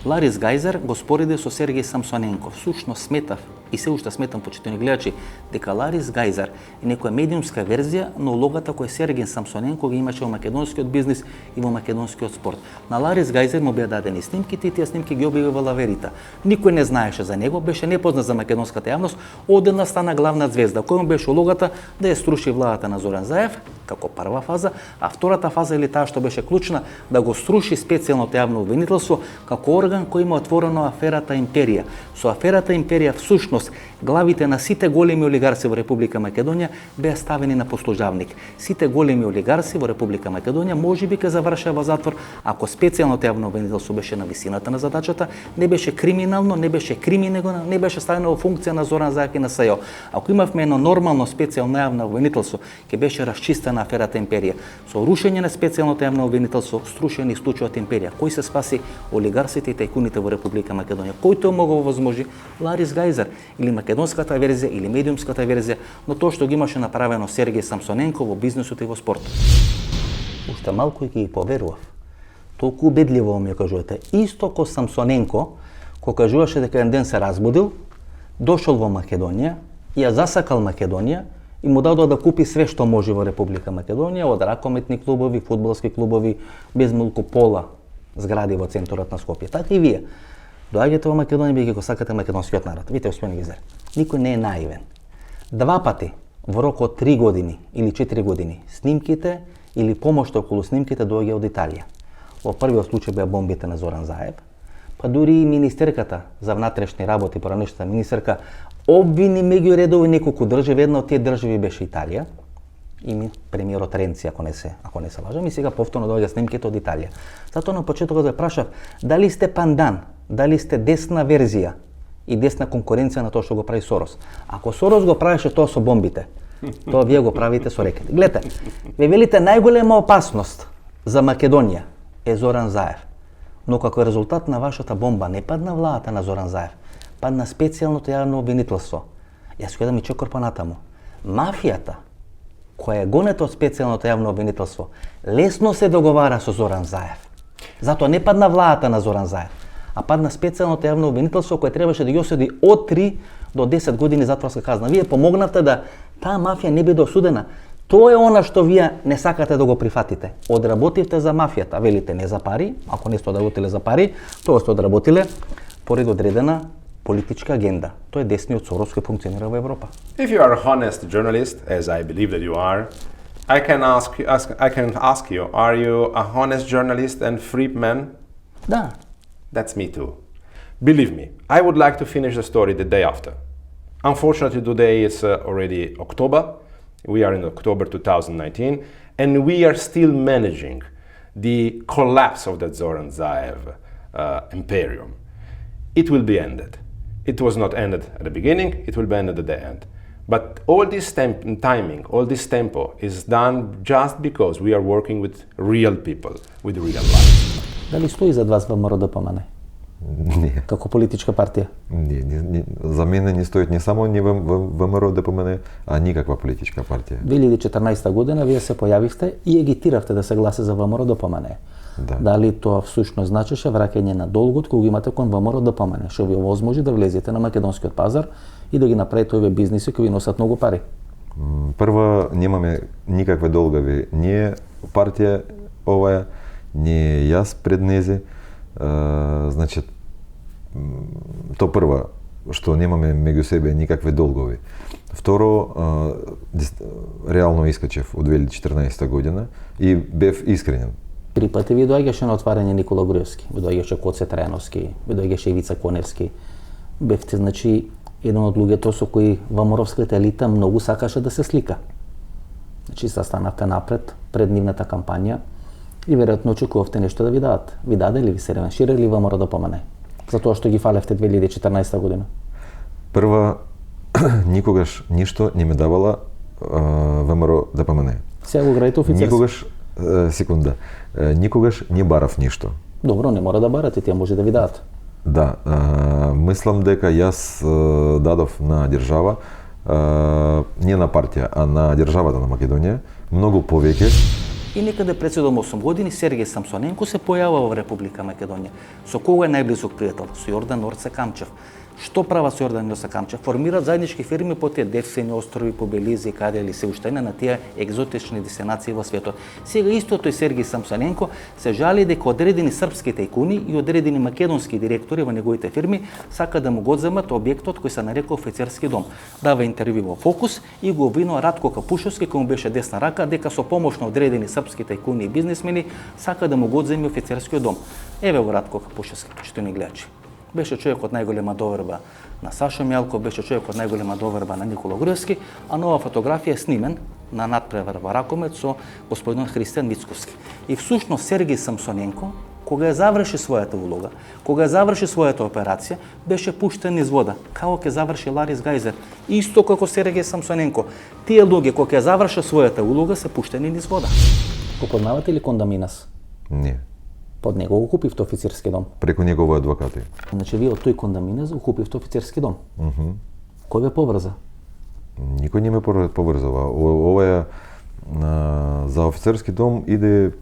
Ларис Гајзер го спореди со Сергеј Самсоненко. Всушност сметав и се уште сметам, почитувани гледачи, дека Ларис Гајзер е некоја медиумска верзија на улогата која Сергеј Самсоненко ги имаше во македонскиот бизнис и во македонскиот спорт. На Ларис Гајзер му беа дадени снимките и тие снимки ги објавила Верита. Никој не знаеше за него, беше непознат за македонската јавност, одеднаш стана главна звезда. Кој му беше улогата да ја струши владата на Зоран Заев, како прва фаза, а втората фаза или таа што беше клучна, да го струши специјалното јавно обвинителство како орган кој има отворено аферата Империја. Со аферата Империја всушност главите на сите големи олигарси во Република Македонија беа ставени на послужавник. Сите големи олигарси во Република Македонија можеби ќе завршеа во затвор ако специјалното јавно обвинителство беше на висината на задачата, не беше криминално, не беше криминално, не беше ставено во функција на Зоран Заев и на СЈО. Ако имавме едно нормално специјално јавно обвинителство, ќе беше расчистена аферата Империја. Со рушење на специјалното јавно обвинителство, струшени случајот Империја. Кој се спаси? Олигарсите и тајкуните во Република Македонија. Кој тоа могол возможи? Ларис Гајзер или македонската верзија или медиумската верзија, но тоа што ги имаше направено Сергеј Самсоненко во бизнисот и во спортот. Уште малку и ги поверував. Толку убедливо ми кажувате. Исто ко Самсоненко, кој кажуваше дека еден ден се разбудил, дошол во Македонија, ја засакал Македонија и му дадоа да купи све што може во Република Македонија, од ракометни клубови, фудбалски клубови, безмалку пола згради во центарот на Скопје. Така и вие. Доаѓате во Македонија бидејќи го сакате македонскиот народ. Видите, господин Гизер, никој не е наивен. Два пати во рок од 3 години или 4 години снимките или помошта околу снимките доаѓа од Италија. Во првиот случај беа бомбите на Зоран Заев, па дури и министерката за внатрешни работи, поранешната министерка, обвини меѓу редови неколку држави, една од тие држави беше Италија, и премиерот Ренци, ако не се лажам, и сега повторно доаѓа снимките од Италија. Затоа на почетокот да прашав, дали сте пандан, дали сте десна верзија и десна конкуренција на тоа што го прави Сорос. Ако Сорос го правеше тоа со бомбите, тоа вие го правите со рекети. Гледате, ве велите најголема опасност за Македонија е Зоран Заев. Но како резултат на вашата бомба не падна владата на Зоран Заев, падна специјалното јавно обвинителство. Јас ќе да ми чекор понатаму. Мафијата, која е гонета од специјалното јавно обвинителство, лесно се договара со Зоран Заев. Затоа не падна владата на Зоран Заев, а падна специјалното јавно обвинителство кое требаше да ги осуди од 3 до 10 години затворска казна. Вие помогнавте да таа мафија не биде осудена. Тоа е она што вие не сакате да го прифатите. Одработивте за мафијата, велите не за пари, ако не сте одработиле за пари, тоа сте одработиле поред одредена политичка агенда. Тоа е десниот Сорос кој функционира во Европа. If you are a honest journalist, as I believe that you are, I can ask you, are you a honest journalist and free man? Да. That's me too. Believe me, I would like to finish the story the day after. Unfortunately, today is already October. We are in October 2019, and we are still managing the collapse of the Zoran Zaev imperium. It will be ended. It was not ended at the beginning, it will be ended at the end. But all this timing, all this tempo is done just because we are working with real people, with real life. Дали стои зад вас ВМРО ДПМН? Не. Како политичка партија? Не, за мене не стоит не само не ВМРО ДПМН, а никаква политичка партија. 2014 година вие се појавивте и агитиравте да се гласи за ВМРО ДПМН. Да. Дали тоа всушност значеше враќање на долгот кој го имате кон ВМРО ДПМН, што ви овозможи да влезете на македонскиот пазар и да ги направите овие бизниси кои ви носат многу пари? Прво, немаме никакви долгови. Ние партија оваа, не јас пред незе. Значи, то прво, што немаме меѓу себе никакви долгови. Второ, реално искачев од 2014 година и бев искренен. Три пати ви доаѓаше на отварање Никола Груевски, ви доаѓаше Коце Трајановски, ви доаѓаше Ивица Коневски. Бевте, значи, еден од луѓето со кои ВМРО-вската елита многу сакаше да се слика. Значи, застанавте напред пред нивната кампања и веројатно очекувавте нешто да ви дадат. Ви даде ли, ви се реваншира ли ВМРО да помане? Затоа што ги фалевте 2014 година. Прва, никогаш ништо не ме давала ВМРО да помане. Сега го градите офицерски. Никогаш, секунда, никогаш не барав ништо. Добро, не мора да барате, тие може да ви дадат. Да, мислам дека јас дадов на држава, не на партија, а на државата на Македонија, многу повеќе. И некаде пред 7-8 години Сергеј Самсоненко се појавува во Република Македонија. Со кого е најблизок пријател? Со Јордан Орце Камчев. Што права со Јордан Орце Камчев? Формираат заеднички фирми по тие Девсени острови, по Белизи, каде ли се уште на тие екзотични дестинации во светот. Сега исто тој Сергеј Самсоненко се жали дека одредени српски тајкуни и одредени македонски директори во неговите фирми сака да му го земат објектот кој се нарекува офицерски дом. Дава интервју во Фокус и го обвинува Радко Капушевски, кој му беше десна рака, дека со помош на одредени српски тајкуни и бизнисмени сака да му го земи офицерскиот дом. Еве го Радко Капушевски, почитувани гледачи. Беше човек од најголема доверба на Сашо Мјалков, беше човек од најголема доверба на Никола Груевски, а нова фотографија е снимен на надпревар во Ракомет со господинот Христијан Мицковски. И всушност Сергеј Самсоненко, кога ја заврши својата улога, кога ја заврши својата операција, беше пуштен низ вода, како ќе заврши Ларис Гајзер. Исто како Сергеј Самсоненко. Тие луѓе кога ќе завршат својата улога се пуштени низ вода. Го познавате ли Кондаминас? Не. Под него го купивте офицерски дом. Преку негови адвокати. Значи вие од тој Кондаминас го купивте офицерски дом. Кој ве поврза? Никој не ме поврзава. Ова е за офицерски дом иде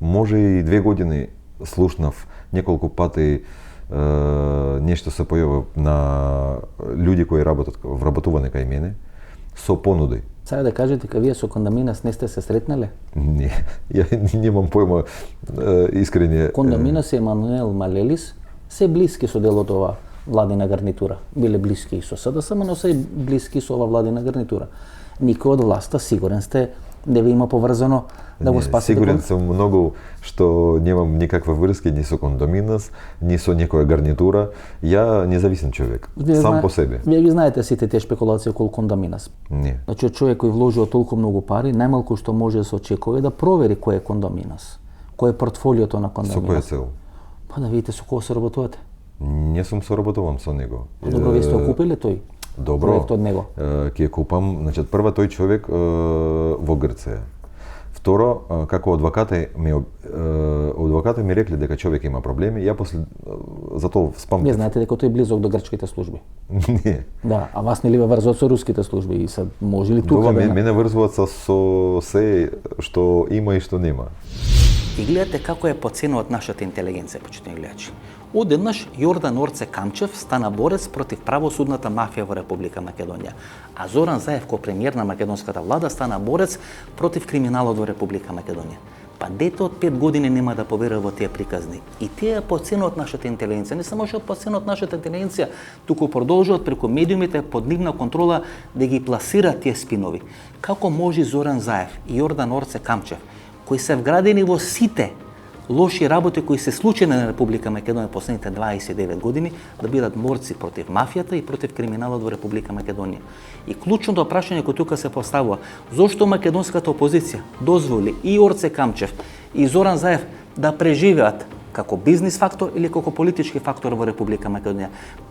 може и 2 години слушнав неколку пати нешто се појава на луѓе кои работат вработувани кај мене со понуди. Сега да кажете дека вие со Кондаминас не сте се сретнале? Не, ја немам појма искрени. Кондаминас и Емануел Малелис се блиски со делот ова владина гарнитура. Биле блиски и со СДСМ, но се блиски со ова владина гарнитура. Никој од власта, сигурен сте, не ви има поврзано да го спасите? Сигурен сум многу што немам никаква врски ни со Кондаминас, ни со некоја гарнитура. Ја независен човек, сам по себе. Вие ги знаете сите тие спекулации околу Кондаминас. Не. Значи човек кој вложил толку многу пари, најмалку што може да се очекува е да провери кој е Кондаминас, кој е портфолиото на Кондаминас. Со која цел? Па да видите со кого се работувате. Не сум соработувам со него. Добро, вие сте купиле тој? Добро. Проект од него. Ќе купам, значи прва тој човек во Грција. Второ, како адвокати ми рекли дека човек има проблеми, ја после затоа спомнав. Вие знаете дека тој е близок до грчките служби. Не. Да, а вас нели ве врзуваат со руските служби и се може ли тука Добро, да мене врзуваат со се што има и што нема. И гледате како е подценуват нашата интелигенција, почитувани гледачи. Одеднаш Јордан Орце Камчев стана борец против правосудната мафија во Република Македонија, а Зоран Заев, кој премиер на македонската влада, стана борец против криминалот во Република Македонија. Па дете од 5 години нема да поверува во тие приказни. И тие подценуват нашата интелигенција. Не само што подценуват нашата интелигенција, туку продолжуваат преку медиумите под нивна контрола да ги пласираат тие спинови. Како може Зоран Заев и Јордан Орце Камчев, кои се вградени во сите лоши работи кои се случени на Република Македонија последните 29 години, да бидат борци против мафијата и против криминалот во Република Македонија. И клучното прашање кој тука се поставува, зошто македонската опозиција дозволи и Орце Камчев и Зоран Заев да преживеат како бизнис фактор или како политички фактор во Република Македонија.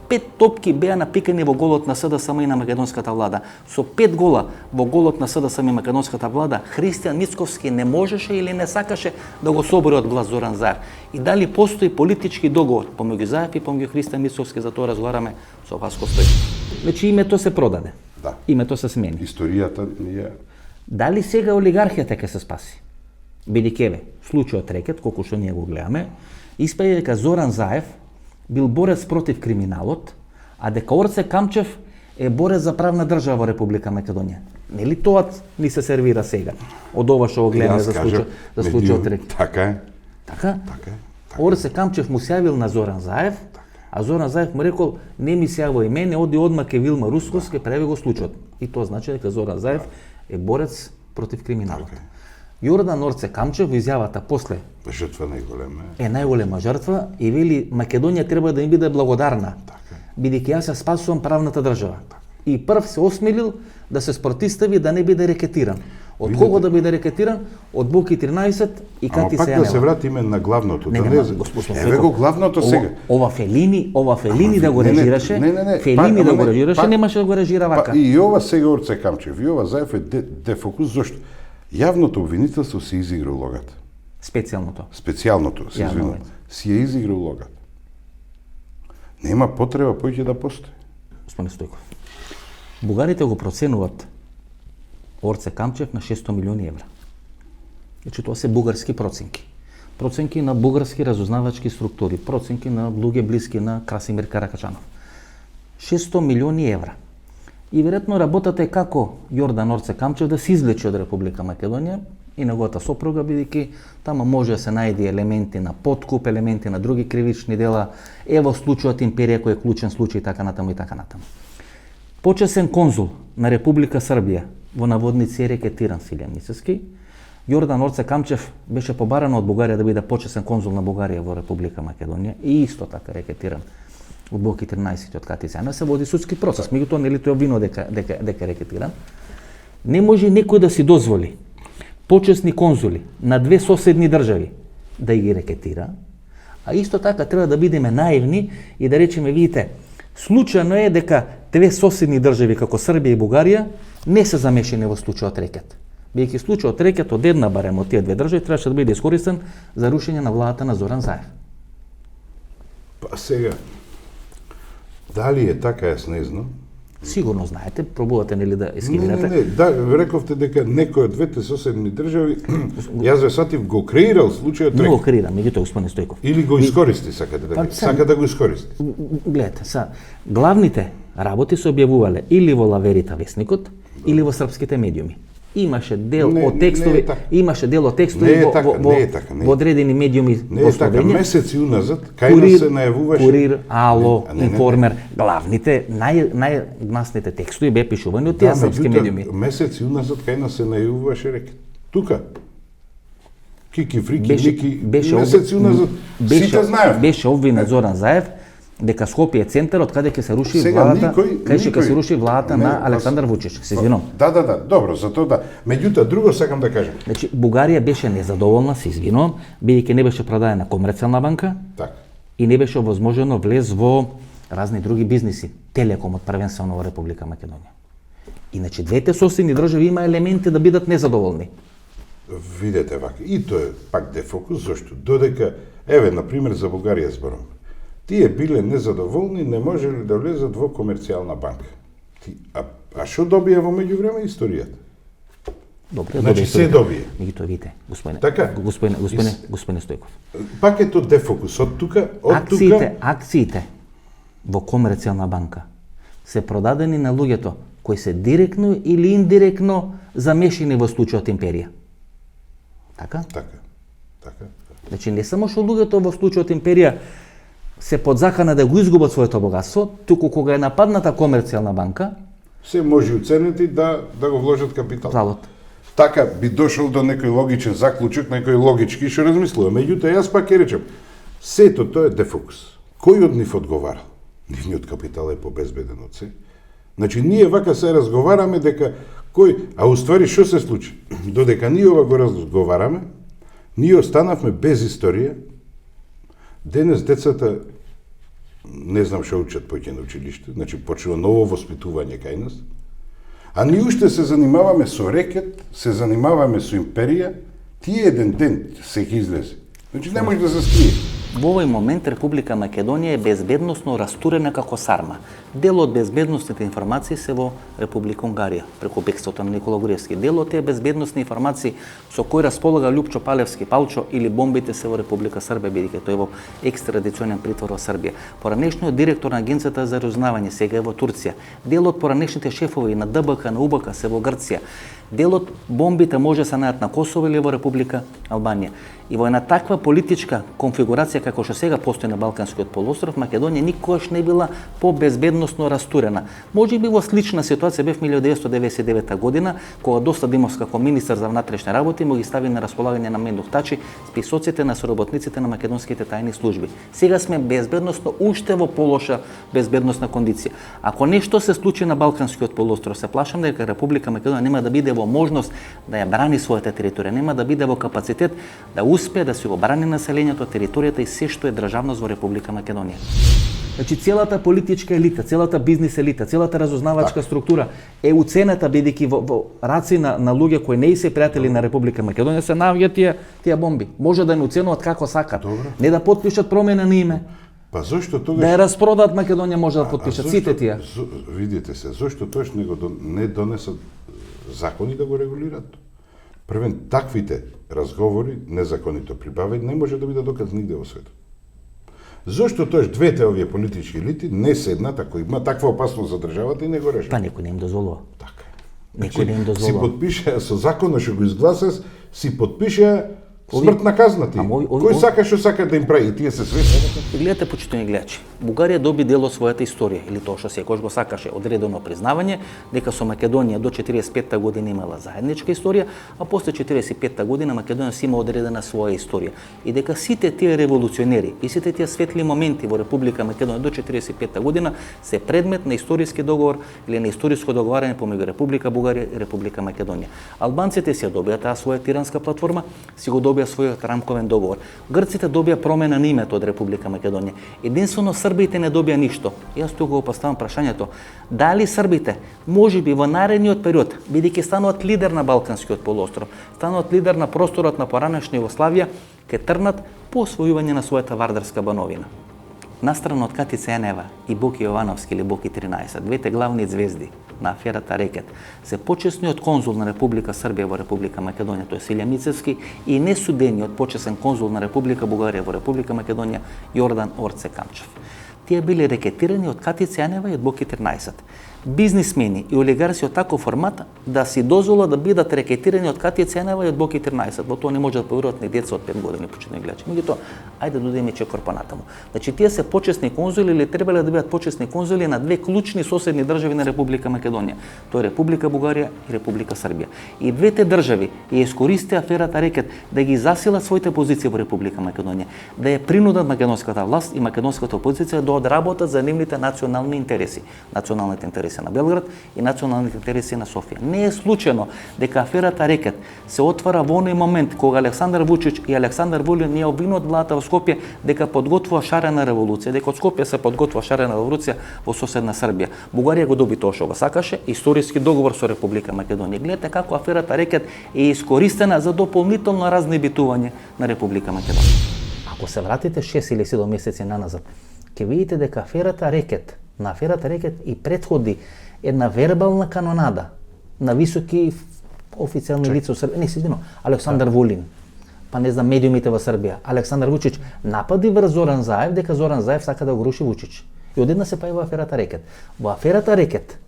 5 топки беа напикани во голот на СДСМ и на македонската влада. Со 5 гола во голот на СДСМ и македонската влада, Христијан Мицковски не можеше или не сакаше да го собори од глас Зоран Заев. И дали постои политички договор помеѓу Заев и помеѓу Христијан Мицковски, за тоа разговараме со Васко Стојчев. Значи името се продаде. Да. Името се смени. Историјата ни е... Дали сега олигархијата ќе се спаси? Бидејќи еве, случајот рекет, колку што ние го гледаме, испаѓа дека Зоран Заев бил борец против криминалот, а дека Орце Камчев е борец за правна држава во Република Македонија. Нели тоа ни се сервира сега? Од ова што го гледаме за случајот рекет. Така е. Така? Така е. Орце Камчев му се јавил на Зоран Заев, а Зоран Заев му рекол, не ми се јавува и мене, оди одма ке Вилма Рускос, ке прави го случајот. И тоа значи дека Зоран Заев е борец против криминалот. Јордан Орце Камчев во изјавата после Жртва најголема е најголема жртва и вели Македонија треба да им биде благодарна, бидејќи јас ја спасувам правната држава. И прв се осмелил да се спротистави да не биде рекетиран. Од кого да биде рекетиран? Од Боки 13 и Ама Кати пак Сејанова. да се вратиме на главното. Не, да нема, не, господин еве го главното сега. Ова Фелини да го не, не, режираше, не, Фелини да го не, режираше, немаше да го режира вака. Па и ова сега Орце Камчев, и ова Заев е дефокус, зашто? Јавното обвинителство се изигра улогата. Специјалното. Специјалното, се Јавно извинувам, си ја изигра улогата. Нема потреба поќе да постои. Господин Стојков, бугарите го проценуваат Орце Камчев на 600 милиони евра. Значи тоа се бугарски проценки. Проценки на бугарски разузнавачки структури, проценки на луѓе блиски на Красимир Каракачанов. 600 милиони евра. И веројатно работата е како Јордан Орце Камчев да се излечи од Република Македонија и неговата сопруга, бидејќи тама може да се најде елементи на подкуп, елементи на други кривични дела, ево случајот Империја кој е клучен случај, така натаму и така натаму. Почесен конзул на Република Србија во наводници е рекетиран Силјан Мицевски. Јордан Орце Камчев беше побаран од Бугарија да биде почесен конзул на Бугарија во Република Македонија и исто така рекетиран од Боки 13 од Кати Сејанова. Се води судски процес, меѓутоа нели тој обвинува дека рекетиран. Не може некој да си дозволи почесни конзули на две соседни држави да ги рекетира, а исто така треба да бидеме наивни и да речеме, видите, случајно е дека две соседни држави како Србија и Бугарија не се замешани во случајот рекет. Бидејќи случајот рекет од една барем од тие две држави требаше да биде искористен за рушење на владата на Зоран Заев. Па сега, дали е така, јас не знам. Сигурно знаете, пробувате нели да ескивирате. Не, да, рековте дека некој од двете соседни држави, јас ве сатив, го креирал случајот Не го рекет. креира, меѓутоа господин Стојков. Или го искористи, сака да го искористи. Гледате, главните работи се објавувале или во Лаверита весникот, или во српските медиуми. Имаше дел од текстови, во одредени медиуми Не во е така, Словенија. месеци уназад, кај нас се најавуваше... Курир, Ало, Не, Информер, главните, најгласните текстови беа пишувани од тие српски медиуми. Месеци уназад кај нас се најавуваше рекет. Тука. Кики, Фрики, Ники, месеци уназад, сите знаев. Беше обвинет Зоран Заев дека Скопје е центарот каде ќе се руши Сега владата, каде ќе никој- се руши владата Не, на Александар Вучич. Се извинувам. Да, добро, за тоа да. Меѓутоа, друго сакам да кажам. Значи, Бугарија беше незадоволна, се извинувам, бидејќи не беше продадена комерцијална банка Така. и не беше овозможено влез во разни други бизниси, Телекомот првенствено во Република Македонија. Иначе двете соседни држави има елементи да бидат незадоволни. Видете вака, и тоа е пак дефокус, зашто? Додека, еве, например, за Бугарија зборувам. Тие биле незадоволни, не можеле да влезат во комерцијална банка. А што добија во меѓувреме историјата? Добре, Значи, се добие. Меѓутоа, видите, господине, Така. господине Стојков. Пак е тоа дефокус, од тука, Акциите во комерцијална банка се продадени на луѓето кои се директно или индиректно замешани во случајот Империја. Така? Така. Значи не само што луѓето во случајот Империја се подзакана да го изгубат своето богатство, туку кога е нападната комерцијална банка, Се може уценети да го вложат капитал. правот. Така би дошол до некој логичен заклучок, некој логички што размислува. Меѓутоа, јас пак ќе речем, сето тоа е дефокус. Кој од нив одговара? Нивниот капитал е побезбеден од се. Значи, ние вака се разговараме дека кој... А уствари, што се случи? Додека ние ова го разговараме, ние останавме без историја. Денес децата не знам што учат поќе на училиште, значи почнува ново воспитување кај нас. А ние уште се занимаваме со рекет, се занимаваме со империја, тие еден ден се ќе излезе. Значи не може да се скрие. Во овој момент Република Македонија е безбедносно растурена како сарма. Дел од безбедносните информации се во Република Унгарија, преку бегството на Никола Груевски. Дел од тие безбедносни информации со кои располага Љупчо Палевски Палчо или бомбите се во Република Србија, бидејќи тој е во екстрадиционен притвор во Србија. Поранешниот директор на Агенцијата за разузнавање сега е во Турција. Дел од поранешните шефови на ДБК, на УБК се во Грција. Дел од бомбите може се најдат на Косово или во Република Албанија. И во една таква политичка конфигурација како што сега постои на Балканскиот полуостров, Македонија никогаш не била побезбедносно растурена. Може би во слична ситуација бев 1999 година, кога Доста Димовс како министар за внатрешни работи му ги стави на располагање на Мендух Тачи списоците на соработниците на македонските тајни служби. Сега сме безбедносно уште во полоша безбедносна кондиција. Ако нешто се случи на Балканскиот полуостров, се плашам дека Република Македонија нема да биде во можност да ја брани својата територија, нема да биде во капацитет да успее да се обрани населението, територијата и се што е државност во Република Македонија. Значи целата политичка елита, целата бизнис елита, целата разузнавачка структура е уценета бидејќи во раци на луѓе кои не се пријатели на Република Македонија се наоѓаат тие бомби. Може да не уценуваат како сакат, не да потпишат промена на име. Па зошто тогаш... Да ја распродаат Македонија може да потпишат сите тие. Видите се, зошто тогаш не донесат закони да го регулираат? Првен, таквите разговори, незаконито прибавени, не може да биде доказ нигде во светот. Зошто тоаш двете овие политички елити не седнат, ако има таква опасност за државата и не го решат? Па некој не им дозволува. Така. Некој не им дозволува. Си подпишаа со законот што го изгласаа, си подпишаа смртна казна ти. Кој сака што сака да им прави, и тие се свесни. Гледате, почитувани гледачи, Бугарија доби дел од својата историја, или тоа што секојаш го сакаше, одредено признавање, дека со Македонија до 45-та година имала заедничка историја, а после 45-та година Македонија си има одредена своја историја. И дека сите тие револуционери и сите тие светли моменти во Република Македонија до 45-та година се предмет на историски договор или на историско договарање помеѓу Република Бугарија и Република Македонија. Албанците си ја добија таа своја тиранска платформа, си го добија својот рамковен договор. Грците добија промена на името од Република Македонија. Единствено србите не добија ништо. Јас тука го поставам прашањето, дали србите можеби во наредниот период, бидејќи стануваат лидер на Балканскиот полуостров, стануваат лидер на просторот на поранешна Југославија, ќе трнат по освојување на својата Вардарска бановина. Настрана од Катица Јанева и Боки Јовановски или Боки 13, двете главни звезди на аферата Рекет, се почесниот конзул на Република Србија во Република Македонија, тој Силја Мицевски, и несудениот почесен конзул на Република Бугарија во Република Македонија, Јордан Орце Камчев. Тие били рекетирани од Катица Јанева и од Боки 13. Бизнисмени и олигарси од таков формат да си дозволат да бидат рекетирани од Катица Јанева и од Боки 13. Во тоа не може да поверуваат ни деца од 5 години, почитувани гледачи. Меѓутоа, ајде да додеме чекор понатаму. Значи тие се почесни конзули или требале да бидат почесни конзули на две клучни соседни држави на Република Македонија. Тоа е Република Бугарија и Република Србија. И двете држави ја искористија аферата Рекет да ги засилат своите позиции во Република Македонија, да ја принудат македонската власт и македонската опозиција да одработат за нивните национални интереси, националните интереси на Белград и националните интереси на Софија. Не е случајно дека аферата Рекет се отвара во оној момент кога Александар Вучич и Александар Вулин ја обвинуваат владата во Скопје дека подготвува шарена револуција, дека од Скопје се подготвува шарена револуција во соседна Србија. Бугарија го доби тоа што го сакаше, историски договор со Република Македонија. Гледате како аферата Рекет е искористена за дополнително разнебитување на Република Македонија. Ако се вратите 6 или 7 месеци наназад, ќе видите дека аферата Рекет, на аферата Рекет и претходи една вербална канонада на високи официјални лица во Србија. Не, седино, Александар Вулин, па не знам, медиумите во Србија, Александар Вучич напади врз Зоран Заев дека Зоран Заев сака да го руши Вучич. И одеднаш се појава аферата Рекет. Во аферата Рекет,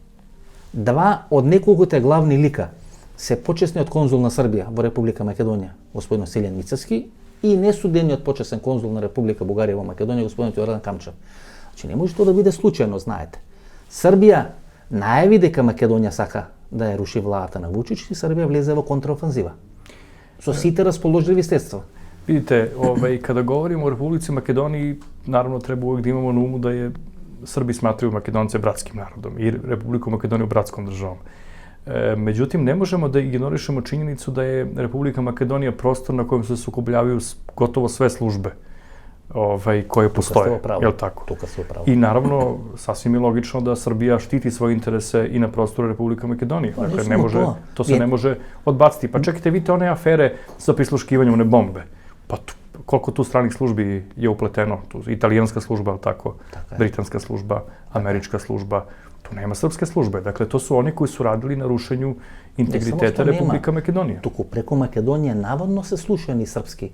два од неколкуте главни лика се почесниот конзул на Србија во Република Македонија, господин Силјан Мицевски, и несудениот почесен конзул на Република Бугарија во Македонија, господин Јордан Камчев. Значи не може тоа да биде случајно, знаете. Србија најави дека Македонија сака да ја руши владата на Вучич и Србија влезе во контраофанзива со сите расположливи средства. Видите, када говоримо о Републици Македонија, наравно треба увек да имамо на уму да ја Срби сматрaju Македонце братским народом и Републику Македонија братском државом. Меđutim, не можемо да игноришемо činjenicu da je Republika Makedonija prostor na kojem se sukobljavaju gotovo sve službe koje postoje. Je li tako? I naravno, sasvim je logično da Srbija štiti svoje interese i na prostoru Republike Makedonije. Dakle, to se ne može odbaciti. Pa čekajte, vidite one afere sa prisluškivanjem one bombe. Pa koliko tu stranih službi je upleteno? Italijanska služba, je li tako? Britanska služba, američka služba. Tu nema srpske službe. Dakle, to su oni koji su radili na rušenju integriteta Republika Makedonija. Туку преку Македонија наводно се слушани српски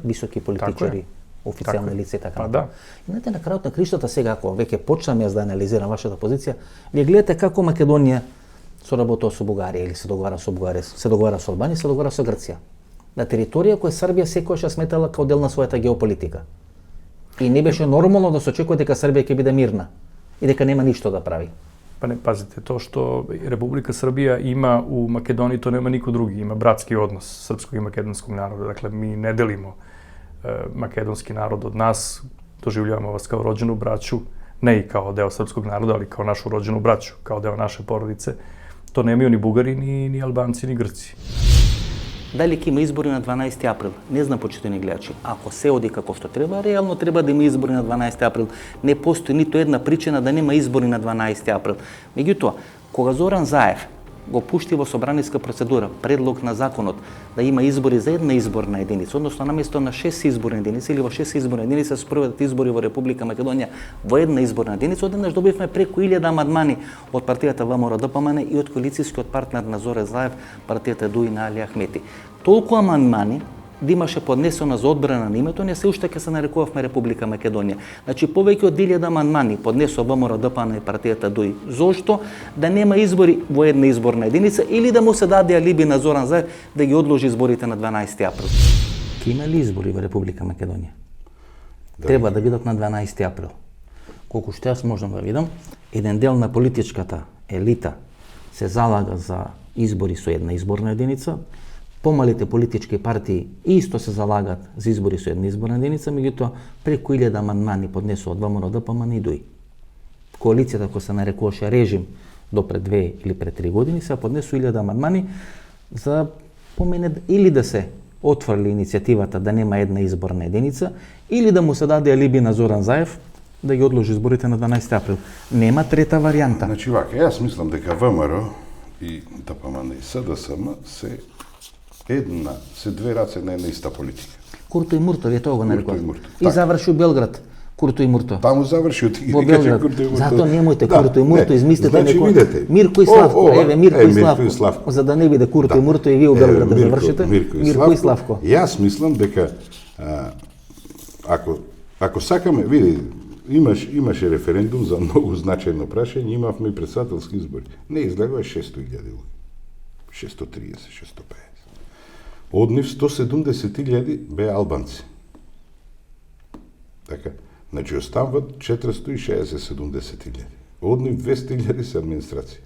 високи политичари, официјални лица и така. Па да. Знаете, на крајот на криштата сега, ако веќе почнам јас да анализирам вашата позиција, вие гледате како Македонија соработува со Бугарија или се договара со Бугарија, се договара со Албанија, се договара со Грција. На територија која Србија секогаш ја сметала како дел на својата геополитика. И не беше нормално да се очекува дека Србија ќе биде мирна и дека нема ништо да прави. Pa ne, pazite, to što Republika Srbija ima u Makedoniji, to nema niko drugi. Ima bratski odnos srpskog i makedonskog naroda. Dakle, mi ne delimo makedonski narod od nas, doživljavamo vas kao rođenu braću, ne i kao deo srpskog naroda, ali kao našu rođenu braću, kao deo naše porodice. To nemaju ni Bugari, ni Albanci, ni Grci. Дали ќе има избори на 12 април? Не знам, почитувани гледачи. Ако се оди како што треба, реално треба да има избори на 12 април. Не постои ниту една причина да нема избори на 12 април. Меѓутоа, кога Зоран Заев го пушти во собраниска процедура предлог на законот да има избори за една изборна единица, односно наместо на 6 изборни единици или во 6 изборни единици се проведат избори во Република Македонија во една изборна единица, одеднаш добивме преку 1000 амандмани од партијата ВМРО-ДПМН и од коалицијскиот партнер на Зоран Заев, партијата ДУИ на Али Ахмети. Толку амандмани да имаше поднесено за одбрана на името, не се уште ќе се нарекувавме Република Македонија. Значи, повеќе од 1000 амандмани поднесо ВМРО-ДПМН и партијата ДУИ. Зошто? Да нема избори во една изборна единица или да му се даде алиби на Зоран Заев да ги одложи изборите на 12 април. Ке има ли избори во Република Македонија? Треба да бидат на 12 април. Колку што јас можам да видам, еден дел на политичката елита се залага за избори со една изборна единица, помалите политички партии исто се залагат за избори со една изборна единица, меѓутоа преку 1000 амандмани поднесу од ВМРО-ДПМН и ДУИ. Коалицијата која се нарекуваше режим до пред 2 или пред 3 години, се поднесу 1000 амандмани за помене или да се отфрли иницијативата да нема една изборна единица, или да му се даде алиби на Зоран Заев да ги одложи изборите на 12 април. Нема трета варијанта. Значи вака, јас мислам дека ВМРО и ДПМН и СДСМ се две раце на една иста политика. Курто и Мурто, вие тоа го нарекувате. И Така. заврши у Белград, Курто и Мурто. Таму заврши, ти Во ги кажа Белград. Курто и Мурто. Затоа немојте Курто и Мурто, измислете значи, некој. видете. Мирко и Славко, еве Мирко и Мирко Славко. За да не биде Курто и Мурто и вие у Белград да завршите. Мирко и Славко. Јас мислам дека ако сакаме, види, имаше референдум за многу значајно прашање, имавме и претседателски избори. Не излегува 600.000 луѓе. 630, 650. Од нив 170.000 беа албанци. Така, значи остават 460-70.000. Од нив 200.000 се администрација.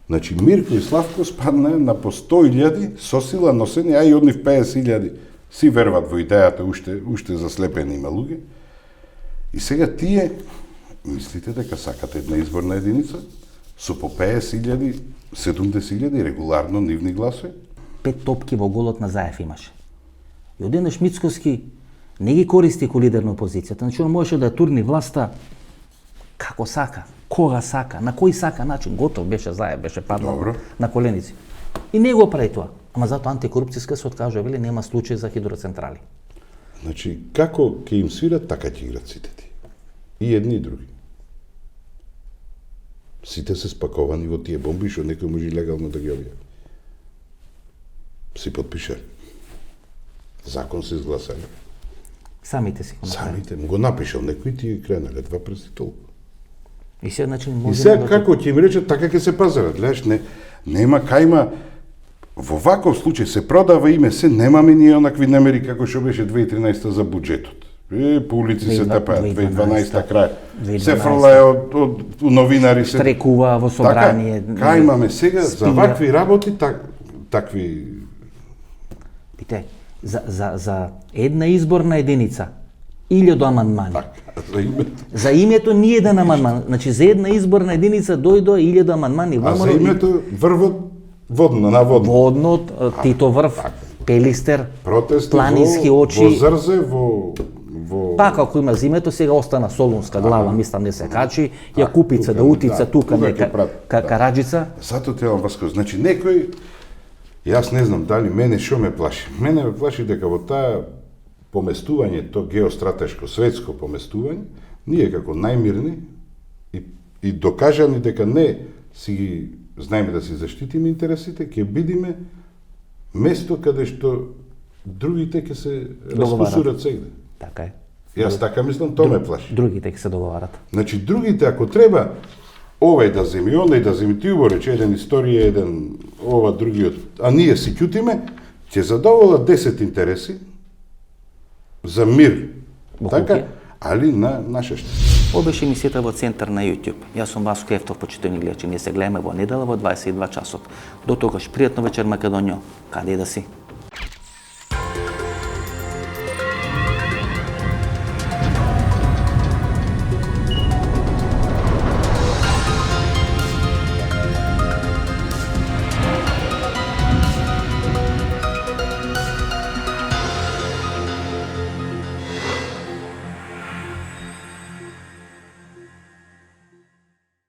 Значи Мирко и Славко спадна на по 100.000 со сила носени, а и од нив 50.000 си верват во идејата, уште заслепени има луѓе. И сега тие мислите дека сакат една изборна единица со по 50.000, 70.000 регуларно нивни гласови? 5 топки во голот на Заев имаше. И одеднаш Мицкоски не ги користи ко лидер на опозицијата. Значи он можеше да турни власта како сака, кога сака, на кој сака начин. Готов беше Заев, беше паднал Добро. на коленици. И не го прави тоа. Ама затоа антикорупцијска се откажува, вели нема случај за хидроцентрали. Значи, како ќе им свират, така ќе играт сите ти. И едни и други. Сите се спаковани во тие бомби, што некој може легално да ги објави. Си подпишали. Закон се изгласали. Самите си го направи. Самите, му го напишал некој, ти кренале два прсти толку. И сега начин И може сега како ќе им речат, така ќе се пазарат. Гледаш, нема кајма. Во ваков случај се продава име, се немаме ние онакви намери како што беше 2013 за буџетот. По улици се тапаат, 2012 крај. Се фрлае од новинари се штрекува во собрание. Така, кај имаме сега за вакви работи такви. Пите, за една изборна единица 1000 амандмани. Така, за името. За името ни еден амандман. Значи за една изборна единица дојдоа 1000 амандмани. А за името врвот водно, на водно. Водно, Тито врв, Пелистер, Протести планински очи. во Зрзе, во Пак ако има за името, сега остана Солунска глава, мислам не се качи, Јакупица, да Утица, тука нека Караджица. Затоа телам вас кажу, значи некој, јас не знам дали мене што ме плаши. Мене ме плаши дека во таа поместување, то геостратешко, светско поместување, ние како најмирни и докажани дека не си ги знаеме да си заштитиме интересите, ќе бидиме место каде што другите ќе се распусурат сегде. Така е. Јас така мислам, тоа ме плаши. Другите ќе се договарат. Значи, другите, ако треба, овај да земи, онај да земи, ти убо рече, еден историја, еден ова, другиот, а ние си ќутиме, ќе задовола 10 интереси за мир, така, али на наше што. Ова беше емисијата во Центар на YouTube. Јас сум Васко Ефтов, почитувани гледачи. Ние се гледаме во недела во 22 часот. До тогаш, пријатно вечер Македонија, каде и да си.